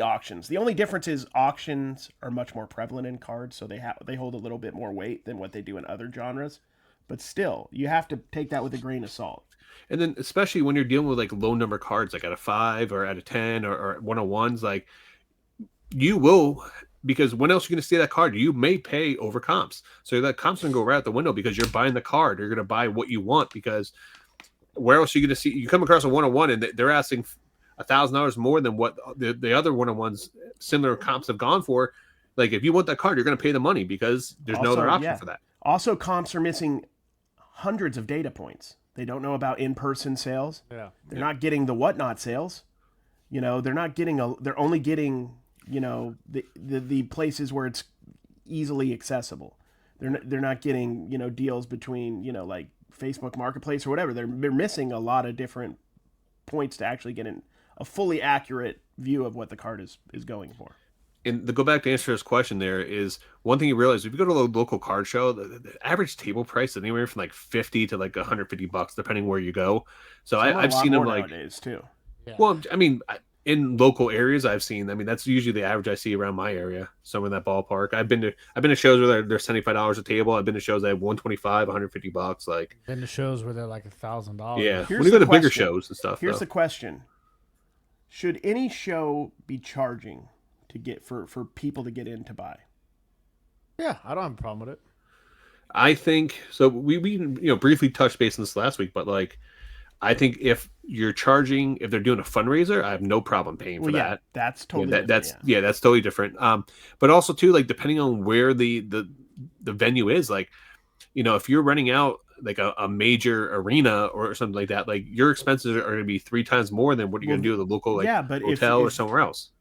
auctions. The only difference is auctions are much more prevalent in cards, so they hold a little bit more weight than what they do in other genres. But still, you have to take that with a grain of salt. And then especially when you're dealing with low number cards, like at a 5 or at a 10 or 101s, you will, because when else are you going to see that card? You may pay over comps. So that comp's going to go right out the window because you're buying the card. You're going to buy what you want, because where else are you going to see? You come across a 101 and they're asking $1,000 more than what the other 101s similar comps have gone for. If you want that card, you're going to pay the money because there's no other option for that. Also, comps are missing hundreds of data points. They don't know about in-person sales. Yeah. They're not getting the whatnot sales. They're not getting they're only getting, the places where it's easily accessible. they're not getting, you know, deals between, you know, like Facebook Marketplace or whatever. They're missing a lot of different points to actually get a fully accurate view of what the card is going for. And to go back to answer this question, there is one thing you realize: if you go to a local card show, the average table price is anywhere from like $50 to like $150, depending where you go. So I've seen them like nowadays too. Yeah. Well, I mean, in local areas, I've seen. I mean, that's usually the average I see around my area, somewhere in that ballpark. I've been to shows where they're $75 a table. I've been to shows that have $125, $150. Like Been to shows where they're like $1,000. yeah, Here's when you go the to bigger question. shows and stuff. Here's though. the question: should any show be charging to get for people to get in to buy? Yeah, I don't have a problem with it. I think so. We briefly touched base on this last week, but like, I think if you're charging, if they're doing a fundraiser, I have no problem paying for that. That's totally that's totally different. But also too, like depending on where the venue is, like, you know, if you're renting out like a major arena or something like that, like your expenses are going to be 3 times more than what you're going to do at the local like hotel or somewhere else.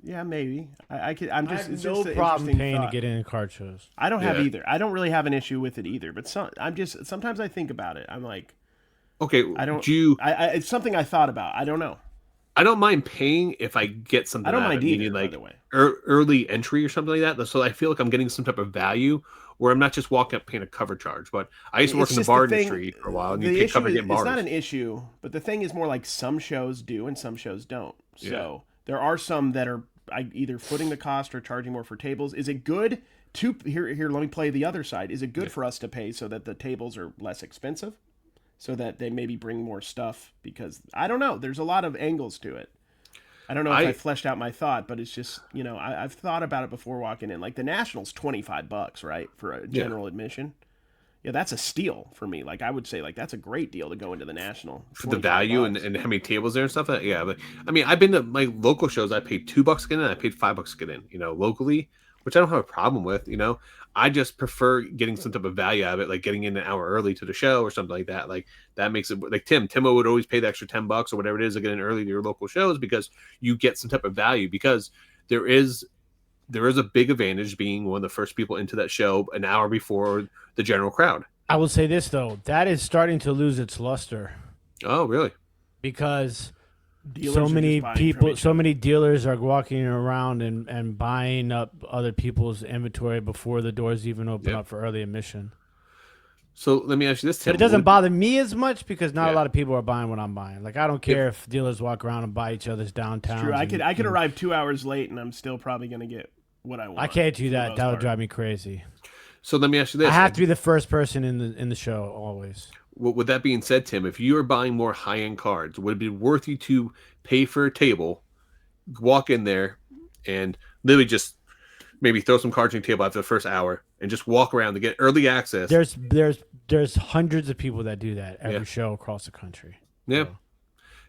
Yeah, maybe. I have It's no just problem paying to get in card shows. I don't have either. I don't really have an issue with it either. But sometimes I think about it. I'm like, okay, it's something I thought about. I don't know. I don't mind paying if I get something. I don't mind either. Meaning, like by the way, early entry or something like that. So I feel like I'm getting some type of value where I'm not just walking up paying a cover charge. But I used to work in the bar industry for a while, and you pay cover get bars. It's not an issue, but the thing is more like some shows do and some shows don't. So there are some that are either footing the cost or charging more for tables. Is it good to here? Let me play the other side. Is it good for us to pay so that the tables are less expensive, so that they maybe bring more stuff? Because I don't know. There's a lot of angles to it. I don't know if I fleshed out my thought, but it's just, you know, I've thought about it before walking in. Like the National's $25, right, for a general admission. Yeah, that's a steal for me. Like I would say, like that's a great deal to go into the National for the value and how many tables there and stuff. Yeah, but I mean, I've been to my local shows. I paid $2 to get in. I paid $5 to get in. You know, locally, which I don't have a problem with. You know, I just prefer getting some type of value out of it, like getting in an hour early to the show or something like that. Like that makes it like Timo would always pay the extra $10 or whatever it is to get in early to your local shows because you get some type of value because there is a big advantage being one of the first people into that show an hour before the general crowd. I will say this though, that is starting to lose its luster. Oh, really? Because so many dealers are walking around and buying up other people's inventory before the doors even open up for early admission. So let me ask you this, Tim. But it doesn't bother me as much because not a lot of people are buying what I'm buying. Like I don't care if dealers walk around and buy each other's downtown. True. I could arrive 2 hours late and I'm still probably going to get what I want. I can't do that. That would drive me crazy. So let me ask you this. I have to be the first person in the show always. Well, with that being said, Tim, if you are buying more high-end cards, would it be worth you to pay for a table, walk in there, and literally just maybe throw some cards on the table after the first hour and just walk around to get early access? There's hundreds of people that do that every show across the country. Yeah, so.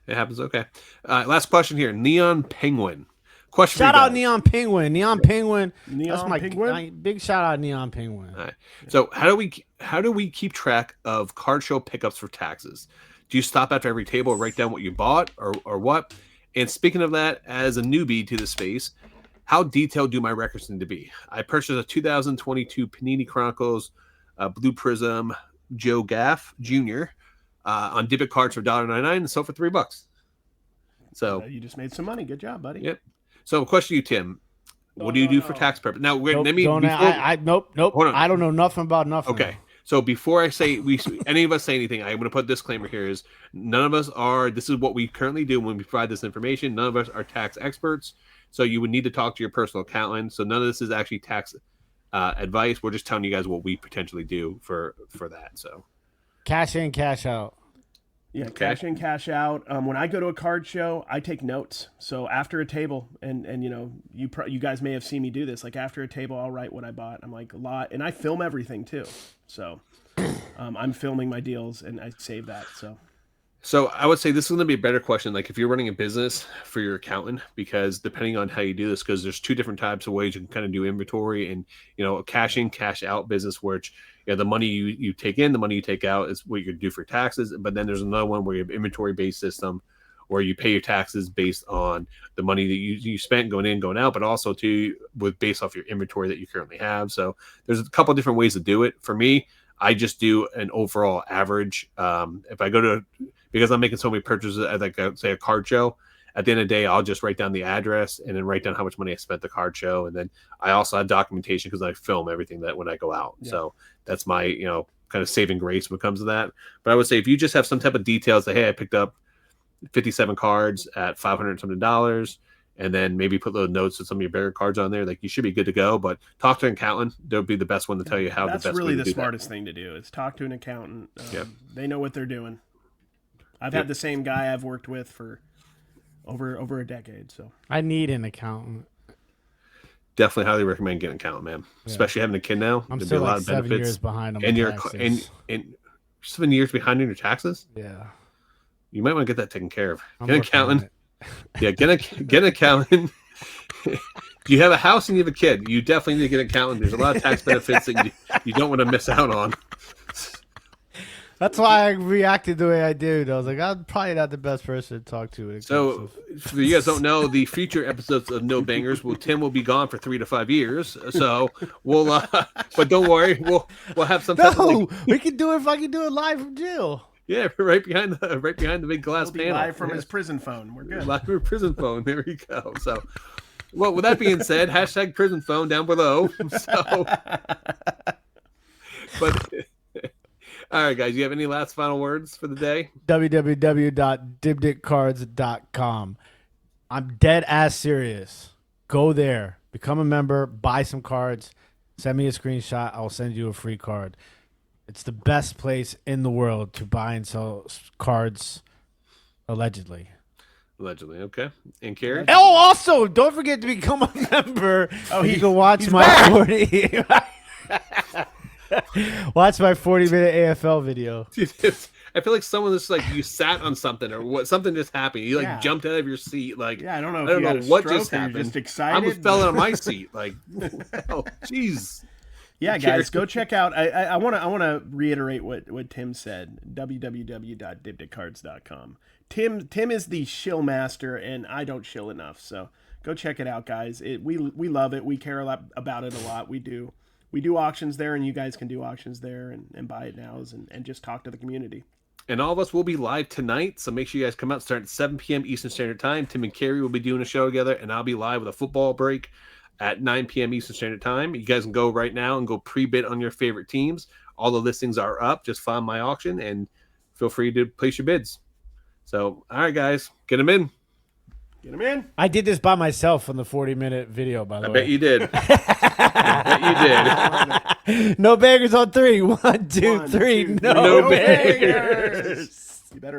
It happens. Okay. Last question here. Neon Penguin. Question shout out Neon Penguin. Neon Penguin. Neon Penguin? Big shout out Neon Penguin. All right. So how do we keep track of card show pickups for taxes? Do you stop after every table, write down what you bought or what? And speaking of that, as a newbie to the space, how detailed do my records need to be? I purchased a 2022 Panini Chronicles Blue Prism Joe Gaff Jr. On Dibdit Cards for $1.99 and sold for $3. So you just made some money. Good job, buddy. Yep. So, question to you, Tim. What do you do for tax purpose? Now, nope, let me. Nope. Hold on. I don't know nothing about nothing. Okay. So before I say any of us say anything, I'm going to put a disclaimer here: is none of us are. This is what we currently do when we provide this information. None of us are tax experts, so you would need to talk to your personal accountant. So none of this is actually tax advice. We're just telling you guys what we potentially do for that. So cash in, cash out. Yeah, cash in, cash out. When I go to a card show, I take notes. So after a table, and you know, you guys may have seen me do this. Like after a table, I'll write what I bought. I'm like a lot, and I film everything too. So I'm filming my deals, and I save that. So I would say this is going to be a better question. Like if you're running a business for your accountant, because depending on how you do this, because there's 2 different types of ways you can kind of do inventory and, you know, a cash in, cash out business, which, you know, the money you take in, the money you take out is what you do for taxes. But then there's another one where you have inventory based system where you pay your taxes based on the money that you spent going in, going out, but also based off your inventory that you currently have. So there's a couple different ways to do it. For me, I just do an overall average. If I go because I'm making so many purchases at say a card show, at the end of the day, I'll just write down the address and then write down how much money I spent at the card show. And then I also have documentation because I film everything that when I go out. Yeah. So that's my, kind of saving grace when it comes to that. But I would say if you just have some type of details that, hey, I picked up 57 cards at $500 something, and then maybe put little notes of some of your bigger cards on there, like you should be good to go. But talk to an accountant. They'll be the best one to tell you how that's the best really way to the do smartest that. thing to do is talk to an accountant. Yep. They know what they're doing. I've had the same guy I've worked with for over a decade. So I need an accountant. Definitely highly recommend getting an accountant, man. Yeah. Especially having a kid now. I'm still like 7 years behind on my taxes. And 7 years behind on your taxes? Yeah. You might want to get that taken care of. Get an accountant. Yeah, get an accountant. If you have a house and you have a kid, you definitely need to get an accountant. There's a lot of tax benefits that you don't want to miss out on. That's why I reacted the way I did. I was like, I'm probably not the best person to talk to. So, if you guys don't know, the future episodes of No Bangers, Tim will be gone for 3 to 5 years. So we'll, but don't worry, we'll have some. We can do it if I can do it live from jail. Yeah, right behind the big glass panel. Live from his prison phone. We're good. Live from prison phone. There we go. So, well, with that being said, hashtag prison phone down below. So, but. All right, guys, you have any last final words for the day? www.dibditcards.com. I'm dead ass serious. Go there, become a member, buy some cards, send me a screenshot. I'll send you a free card. It's the best place in the world to buy and sell cards, allegedly. Allegedly, okay. And Cary? Oh, also, don't forget to become a member. Oh, you can watch my 40. Watch my 40-minute AFL video. Dude, I feel like someone just you sat on something or something just happened. You jumped out of your seat. I don't know what just happened. You're just excited. I almost fell out of my seat. Oh, jeez. Yeah, guys, go check out. I want to reiterate what Tim said. www.dibditcards.com. Tim is the shill master, and I don't shill enough. So go check it out, guys. We love it. We care a lot about it a lot. We do. We do auctions there, and you guys can do auctions there and buy it nows and just talk to the community. And all of us will be live tonight, so make sure you guys come out starting at 7 p.m. Eastern Standard Time. Tim and Cary will be doing a show together, and I'll be live with a football break at 9 p.m. Eastern Standard Time. You guys can go right now and go pre-bid on your favorite teams. All the listings are up. Just find my auction, and feel free to place your bids. So, all right, guys, get them in. Get them in. I did this by myself on the 40-minute video, by the way. I bet you did. I bet you did. No bangers on 3. 1, 2, 3. No bangers. You better.